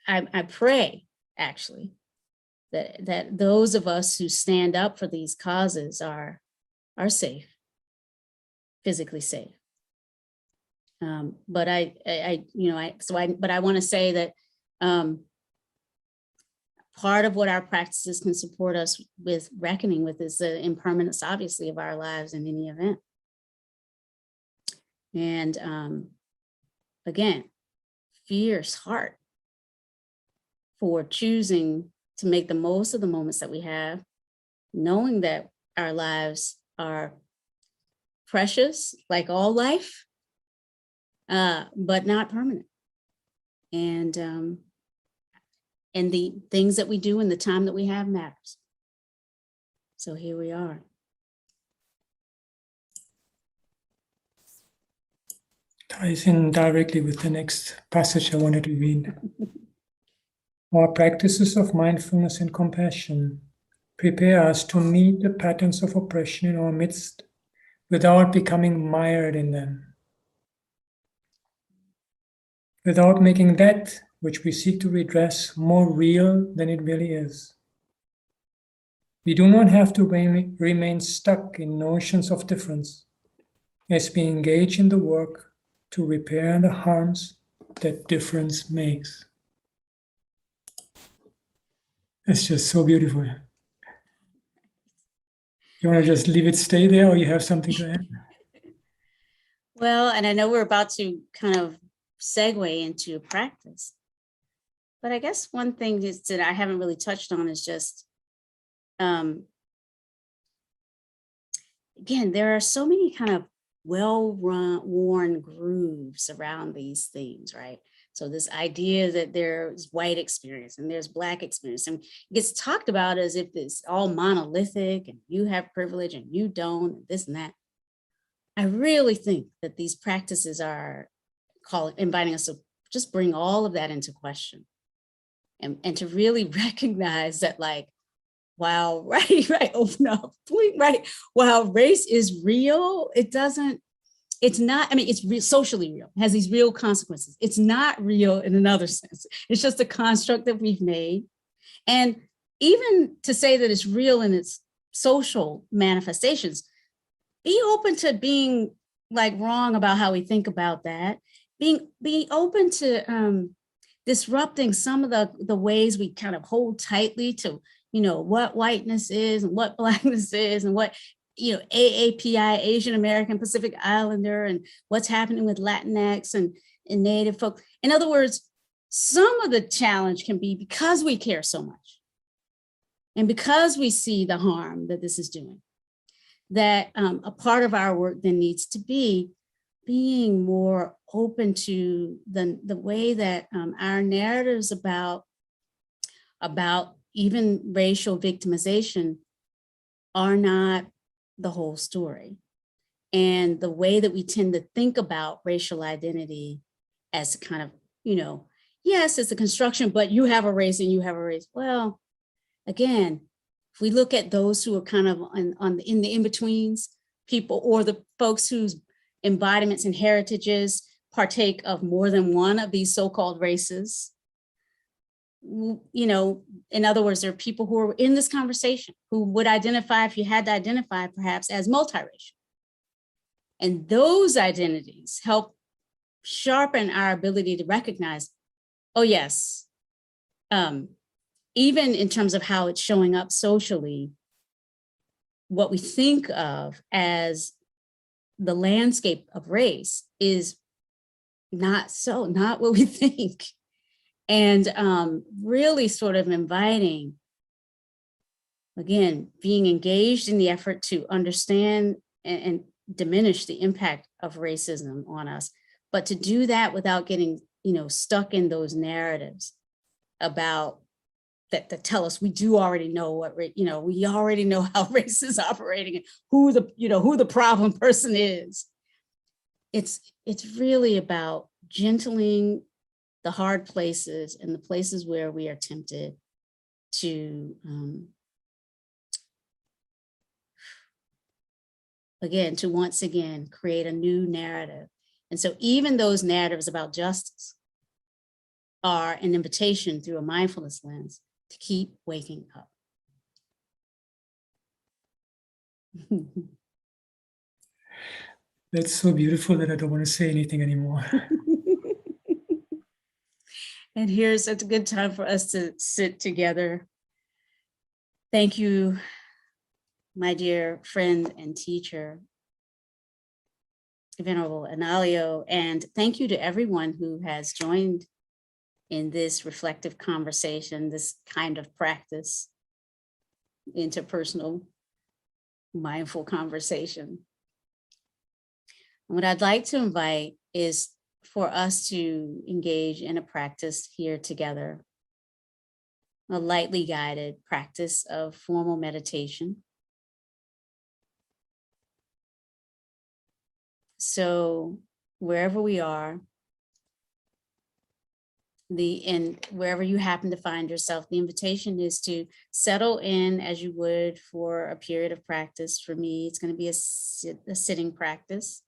I pray, actually, that those of us who stand up for these causes are safe, physically safe. But I want to say that part of what our practices can support us with reckoning with is the impermanence, obviously, of our lives in any event. And again, fierce heart for choosing to make the most of the moments that we have, knowing that our lives are precious, like all life, but not permanent. And the things that we do and the time that we have matters. So here we are. Ties in directly with the next passage I wanted to read. Our practices of mindfulness and compassion prepare us to meet the patterns of oppression in our midst without becoming mired in them, without making that which we seek to redress more real than it really is. We do not have to remain stuck in notions of difference as we engage in the work to repair the harms that difference makes. It's just so beautiful. You want to just leave it stay there, or you have something to add? Well, and I know we're about to kind of segue into practice, but I guess one thing that I haven't really touched on is just, again, there are so many kind of worn grooves around these themes, right? So this idea that there's white experience and there's Black experience, and it gets talked about as if it's all monolithic and you have privilege and you don't, and this and that. I really think that these practices are inviting us to just bring all of that into question and to really recognize that, like, wow, right, open up, please, right. While race is real, it's not, I mean, it's socially real, it has these real consequences. It's not real in another sense. It's just a construct that we've made. And even to say that it's real in its social manifestations, be open to being like wrong about how we think about that, being open to disrupting some of the ways we kind of hold tightly to, what whiteness is and what Blackness is and what, AAPI, Asian American Pacific Islander, and what's happening with Latinx and Native folks. In other words, some of the challenge can be because we care so much and because we see the harm that this is doing, that a part of our work then needs to be being more open to the way that our narratives about even racial victimization are not the whole story. And the way that we tend to think about racial identity as kind of, yes, it's a construction, but you have a race and you have a race. Well, again, if we look at those who are kind of in the in-betweens, people, or the folks whose embodiments and heritages partake of more than one of these so-called races, in other words, there are people who are in this conversation who would identify, if you had to identify, perhaps as multiracial. And those identities help sharpen our ability to recognize, oh yes, even in terms of how it's showing up socially, what we think of as the landscape of race is not what we think. And really sort of inviting, again, being engaged in the effort to understand and diminish the impact of racism on us, but to do that without getting, stuck in those narratives about that tell us we do already know we already know how race is operating and who the problem person is. It's really about gentling the hard places and the places where we are tempted to once again create a new narrative. And so even those narratives about justice are an invitation through a mindfulness lens to keep waking up. That's so beautiful that I don't want to say anything anymore. And here's such a good time for us to sit together. Thank you, my dear friend and teacher, Venerable Anālayo, and thank you to everyone who has joined in this reflective conversation, this kind of practice, interpersonal, mindful conversation. And what I'd like to invite is for us to engage in a practice here together, a lightly guided practice of formal meditation. So wherever we are, and wherever you happen to find yourself, the invitation is to settle in as you would for a period of practice. For me, it's going to be a sitting practice.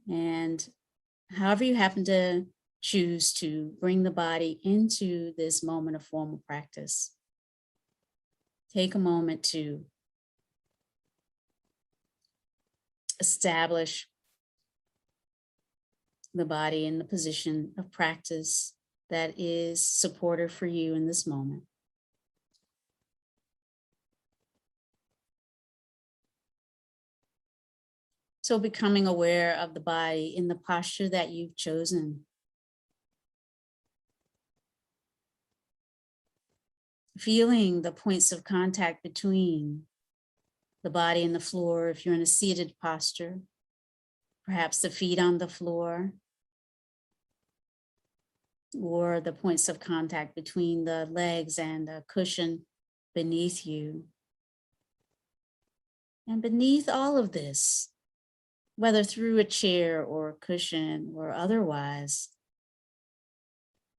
And however you happen to choose to bring the body into this moment of formal practice, take a moment to establish the body in the position of practice that is supportive for you in this moment. So becoming aware of the body in the posture that you've chosen. Feeling the points of contact between the body and the floor if you're in a seated posture, perhaps the feet on the floor, or the points of contact between the legs and a cushion beneath you. And beneath all of this, whether through a chair or a cushion or otherwise,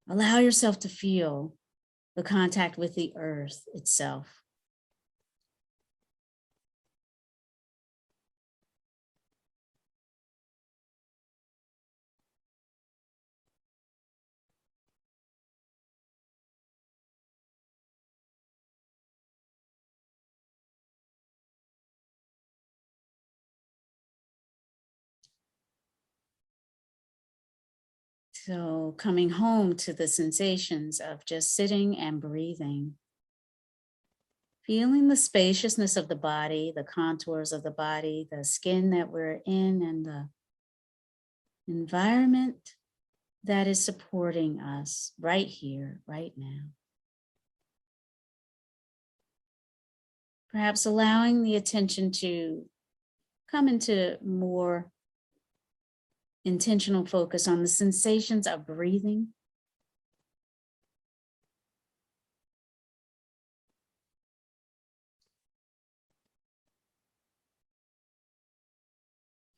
allow yourself to feel the contact with the earth itself. So coming home to the sensations of just sitting and breathing, feeling the spaciousness of the body, the contours of the body, the skin that we're in, and the environment that is supporting us right here, right now. Perhaps allowing the attention to come into more intentional focus on the sensations of breathing.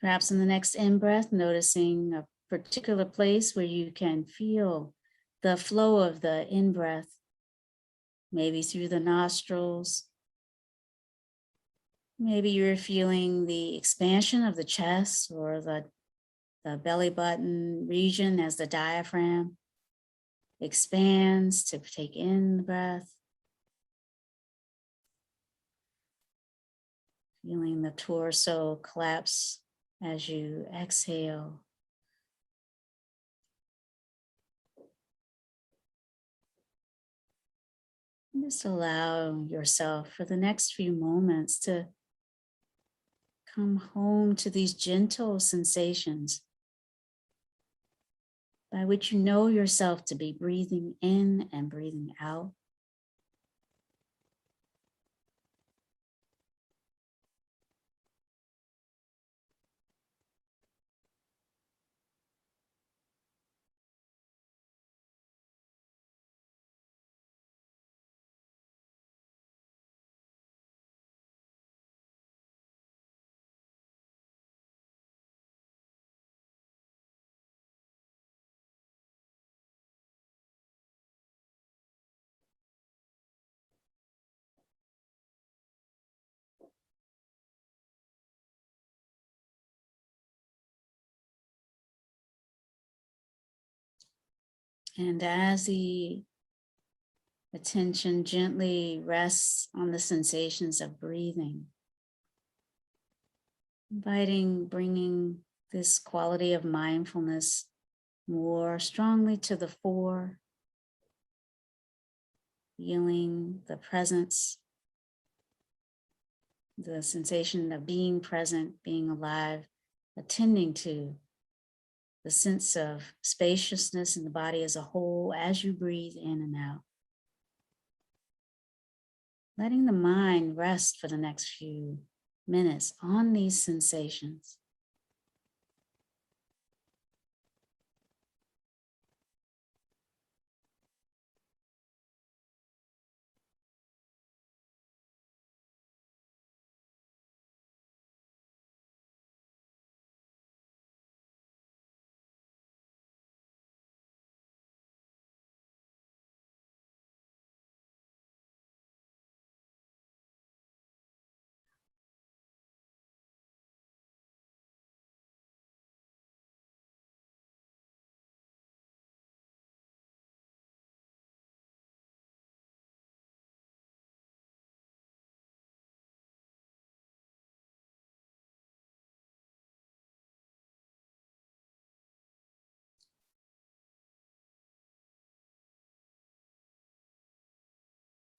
Perhaps in the next in-breath, noticing a particular place where you can feel the flow of the in-breath, maybe through the nostrils. Maybe you're feeling the expansion of the chest or the belly button region as the diaphragm expands to take in the breath. Feeling the torso collapse as you exhale. Just allow yourself for the next few moments to come home to these gentle sensations by which you know yourself to be breathing in and breathing out. And as the attention gently rests on the sensations of breathing, bringing this quality of mindfulness more strongly to the fore, feeling the presence, the sensation of being present, being alive, attending to the sense of spaciousness in the body as a whole as you breathe in and out. Letting the mind rest for the next few minutes on these sensations.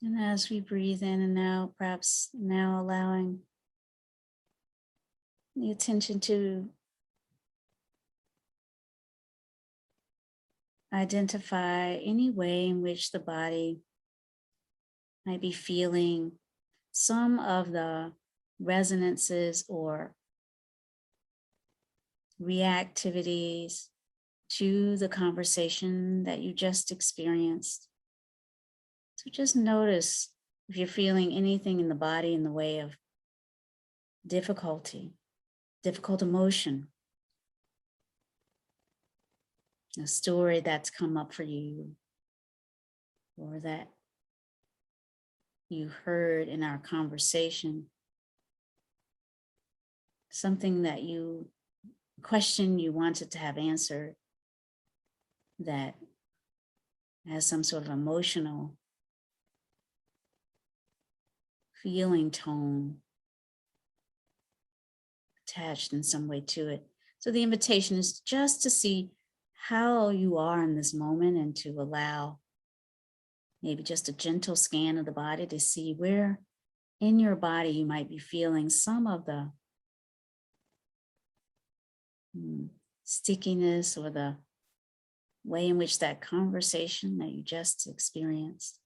And as we breathe in and out, perhaps now allowing the attention to identify any way in which the body might be feeling some of the resonances or reactivities to the conversation that you just experienced. So just notice if you're feeling anything in the body in the way of difficult emotion, a story that's come up for you or that you heard in our conversation, something that you question you wanted to have answered that has some sort of emotional feeling tone attached in some way to it. So the invitation is just to see how you are in this moment and to allow maybe just a gentle scan of the body to see where in your body you might be feeling some of the stickiness or the way in which that conversation that you just experienced,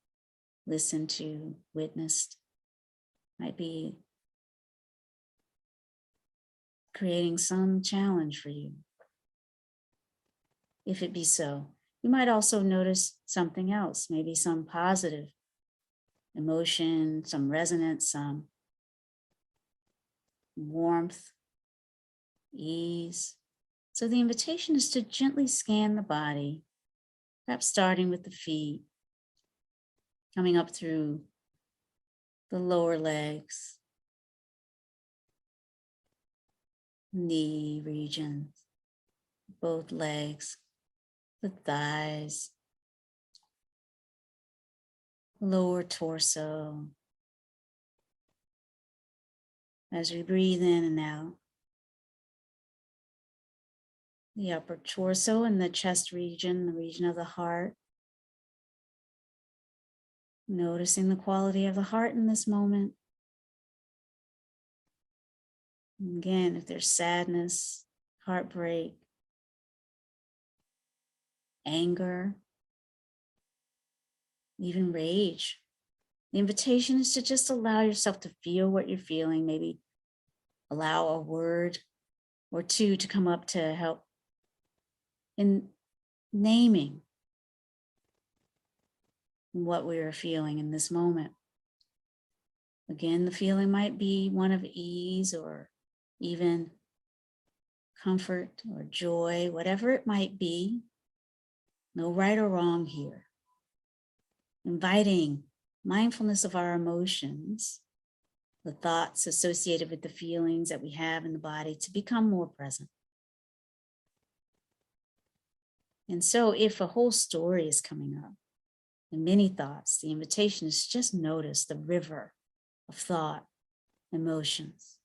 listened to, witnessed, might be creating some challenge for you. If it be so, you might also notice something else, maybe some positive emotion, some resonance, some warmth, ease. So the invitation is to gently scan the body Perhaps starting with the feet, coming up through the lower legs, knee regions, both legs, the thighs, lower torso. As we breathe in and out, the upper torso and the chest region, the region of the heart. Noticing the quality of the heart in this moment. And again, if there's sadness, heartbreak, anger, even rage, the invitation is to just allow yourself to feel what you're feeling. Maybe allow a word or two to come up to help in naming what we are feeling in this moment. Again, the feeling might be one of ease or even comfort or joy, whatever it might be. No right or wrong here. Inviting mindfulness of our emotions, the thoughts associated with the feelings that we have in the body to become more present. And so if a whole story is coming up and many thoughts, the invitation is just notice the river of thought, emotions.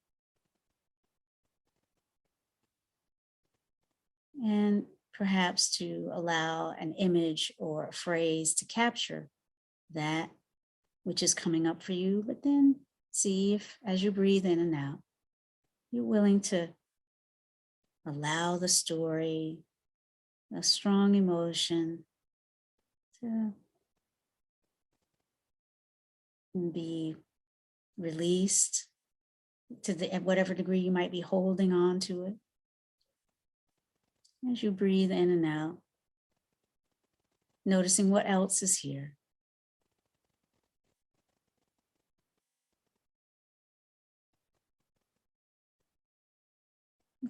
And perhaps to allow an image or a phrase to capture that which is coming up for you, but then see if as you breathe in and out, you're willing to allow the story, a strong emotion to be released to whatever degree you might be holding on to it. As you breathe in and out, noticing what else is here.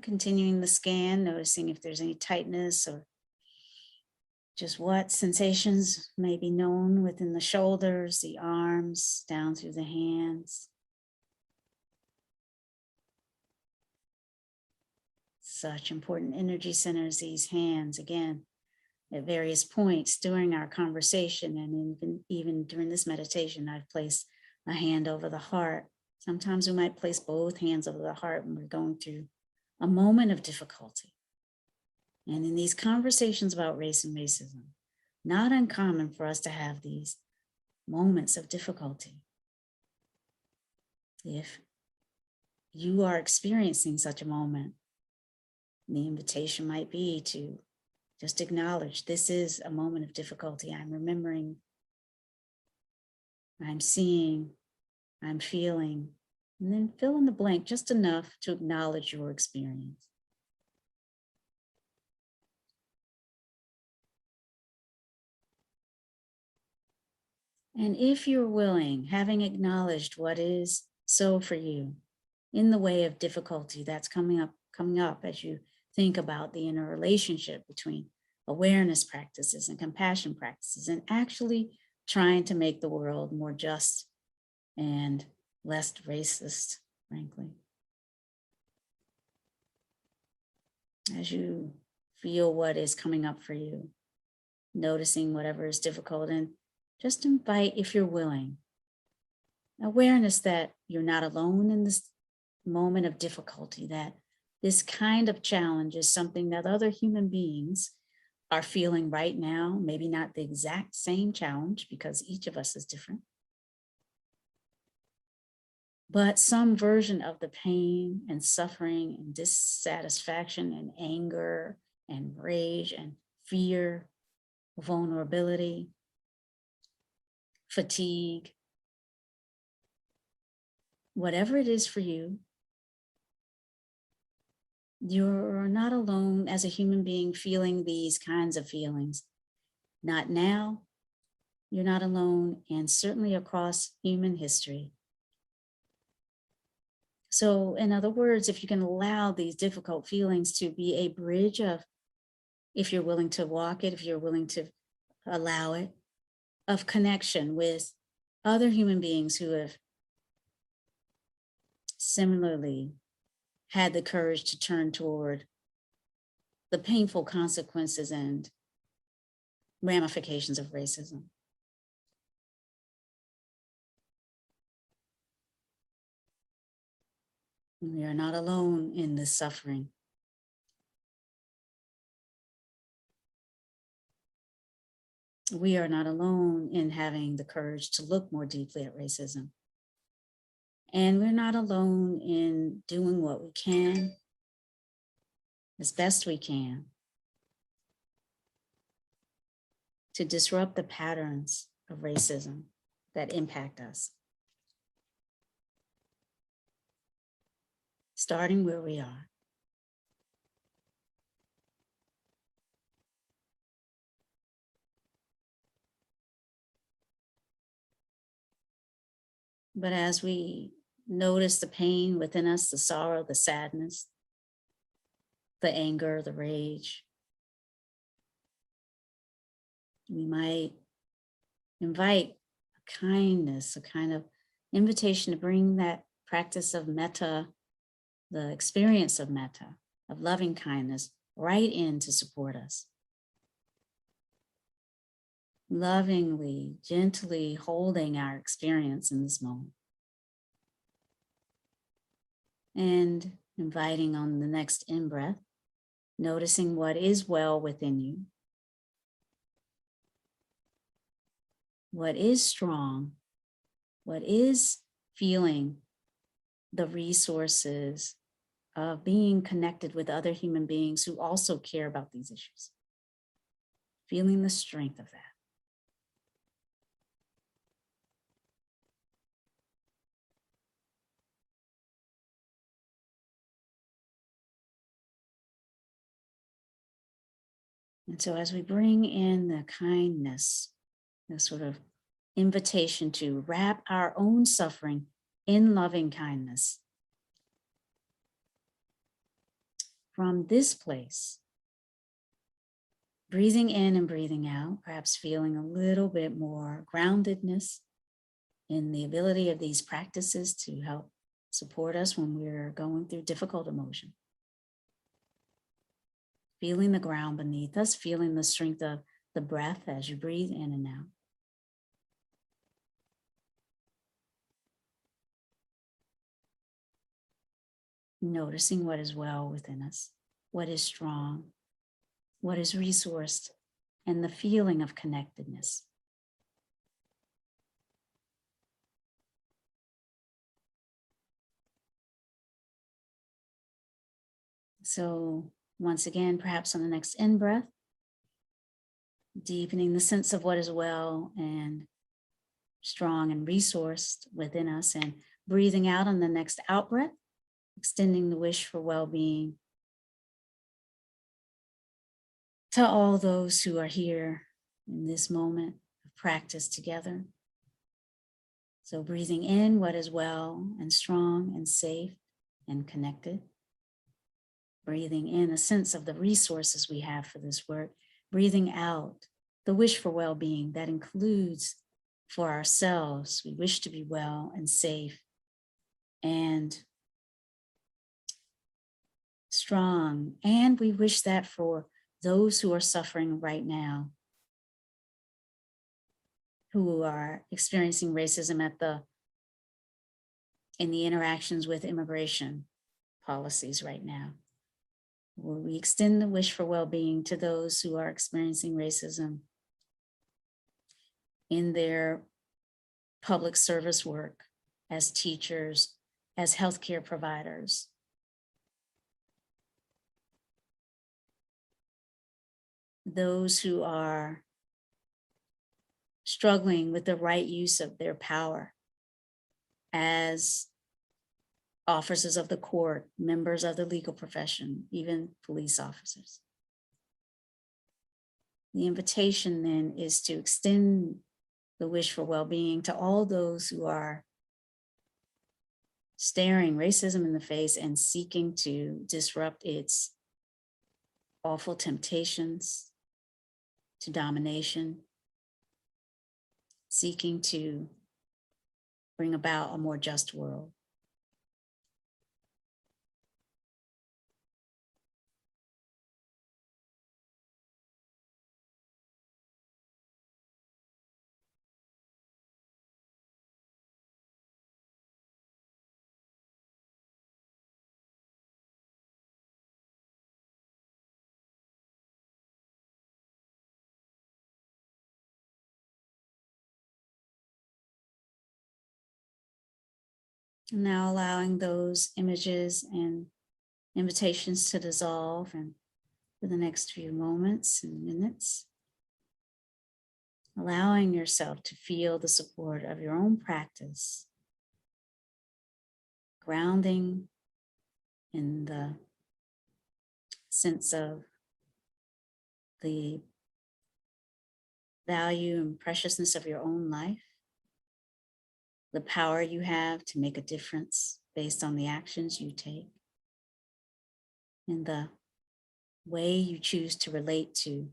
Continuing the scan, noticing if there's any tightness or just what sensations may be known within the shoulders, the arms, down through the hands. Such important energy centers, these hands, again, at various points during our conversation and even during this meditation, I've placed a hand over the heart. Sometimes we might place both hands over the heart when we're going through a moment of difficulty. And in these conversations about race and racism, not uncommon for us to have these moments of difficulty. If you are experiencing such a moment, the invitation might be to just acknowledge this is a moment of difficulty. I'm remembering, I'm seeing, I'm feeling, and then fill in the blank just enough to acknowledge your experience. And if you're willing, having acknowledged what is so for you in the way of difficulty that's coming up as you think about the interrelationship between awareness practices and compassion practices and actually trying to make the world more just and less racist, frankly. As you feel what is coming up for you, noticing whatever is difficult, and just invite, if you're willing, awareness that you're not alone in this moment of difficulty, that this kind of challenge is something that other human beings are feeling right now, maybe not the exact same challenge because each of us is different, but some version of the pain and suffering and dissatisfaction and anger and rage and fear, vulnerability, fatigue, whatever it is for you, you're not alone as a human being feeling these kinds of feelings. Not now, you're not alone, and certainly across human history. So in other words, if you can allow these difficult feelings to be a bridge of, if you're willing to walk it, if you're willing to allow it, of connection with other human beings who have similarly had the courage to turn toward the painful consequences and ramifications of racism. We are not alone in this suffering. We are not alone in having the courage to look more deeply at racism. And we're not alone in doing what we can, as best we can, to disrupt the patterns of racism that impact us. Starting where we are. But as we notice the pain within us, the sorrow, the sadness, the anger, the rage, we might invite a kindness, a kind of invitation to bring that practice of metta, the experience of metta, of loving kindness, right in to support us. Lovingly, gently holding our experience in this moment. And inviting on the next in-breath, noticing what is well within you, what is strong, what is feeling the resources of being connected with other human beings who also care about these issues. Feeling the strength of that. And so as we bring in the kindness, the sort of invitation to wrap our own suffering in loving kindness, from this place, breathing in and breathing out, perhaps feeling a little bit more groundedness in the ability of these practices to help support us when we're going through difficult emotion. Feeling the ground beneath us, feeling the strength of the breath as you breathe in and out. Noticing what is well within us, what is strong, what is resourced, and the feeling of connectedness. So once again, perhaps on the next in-breath, deepening the sense of what is well and strong and resourced within us, and breathing out on the next out-breath, extending the wish for well-being to all those who are here in this moment of practice together. So breathing in what is well and strong and safe and connected. Breathing in a sense of the resources we have for this work. Breathing out the wish for well-being that includes for ourselves. We wish to be well and safe and strong. And we wish that for those who are suffering right now, who are experiencing racism in the interactions with immigration policies right now. We extend the wish for well-being to those who are experiencing racism in their public service work as teachers, as healthcare providers. Those who are struggling with the right use of their power as officers of the court, members of the legal profession, even police officers. The invitation then is to extend the wish for well-being to all those who are staring racism in the face and seeking to disrupt its awful temptations to domination, seeking to bring about a more just world. Now allowing those images and invitations to dissolve, and for the next few moments and minutes, allowing yourself to feel the support of your own practice, grounding in the sense of the value and preciousness of your own life, the power you have to make a difference based on the actions you take, and the way you choose to relate to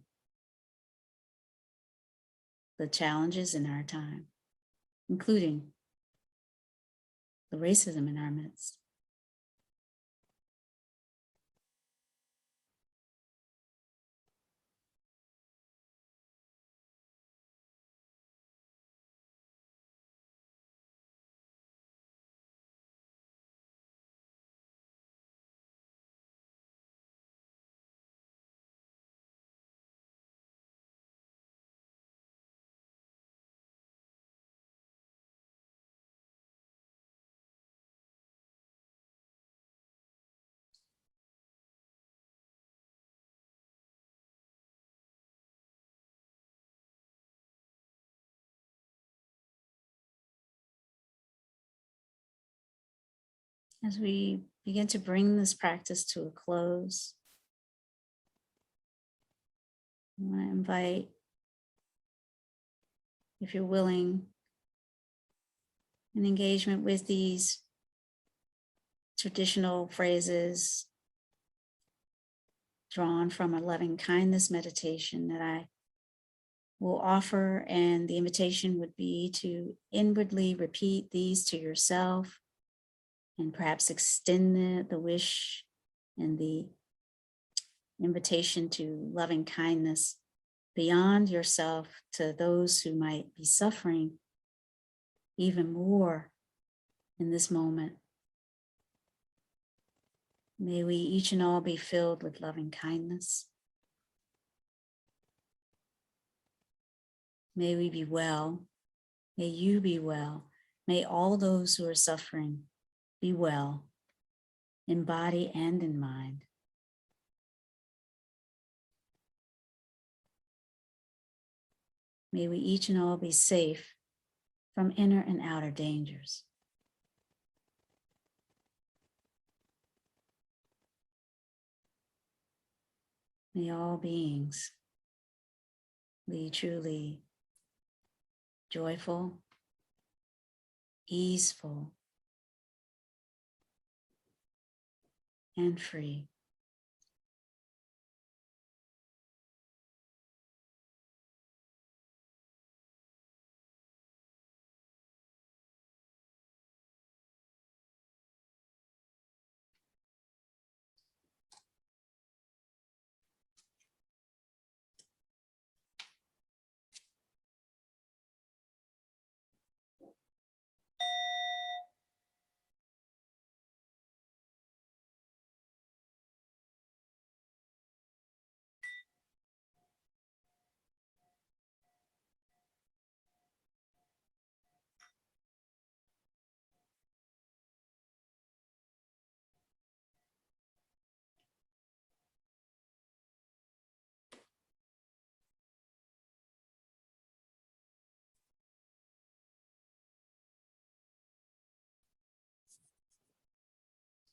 the challenges in our time, including the racism in our midst. As we begin to bring this practice to a close, I want to invite, if you're willing, an engagement with these traditional phrases drawn from a loving kindness meditation that I will offer. And the invitation would be to inwardly repeat these to yourself, and perhaps extend the wish and the invitation to loving kindness beyond yourself to those who might be suffering even more in this moment. May we each and all be filled with loving kindness. May we be well. May you be well. May all those who are suffering be well in body and in mind. May we each and all be safe from inner and outer dangers. May all beings be truly joyful, easeful, and free.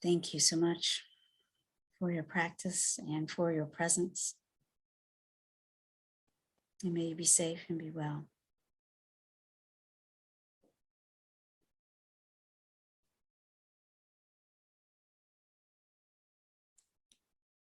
Thank you so much for your practice and for your presence. And may you be safe and be well.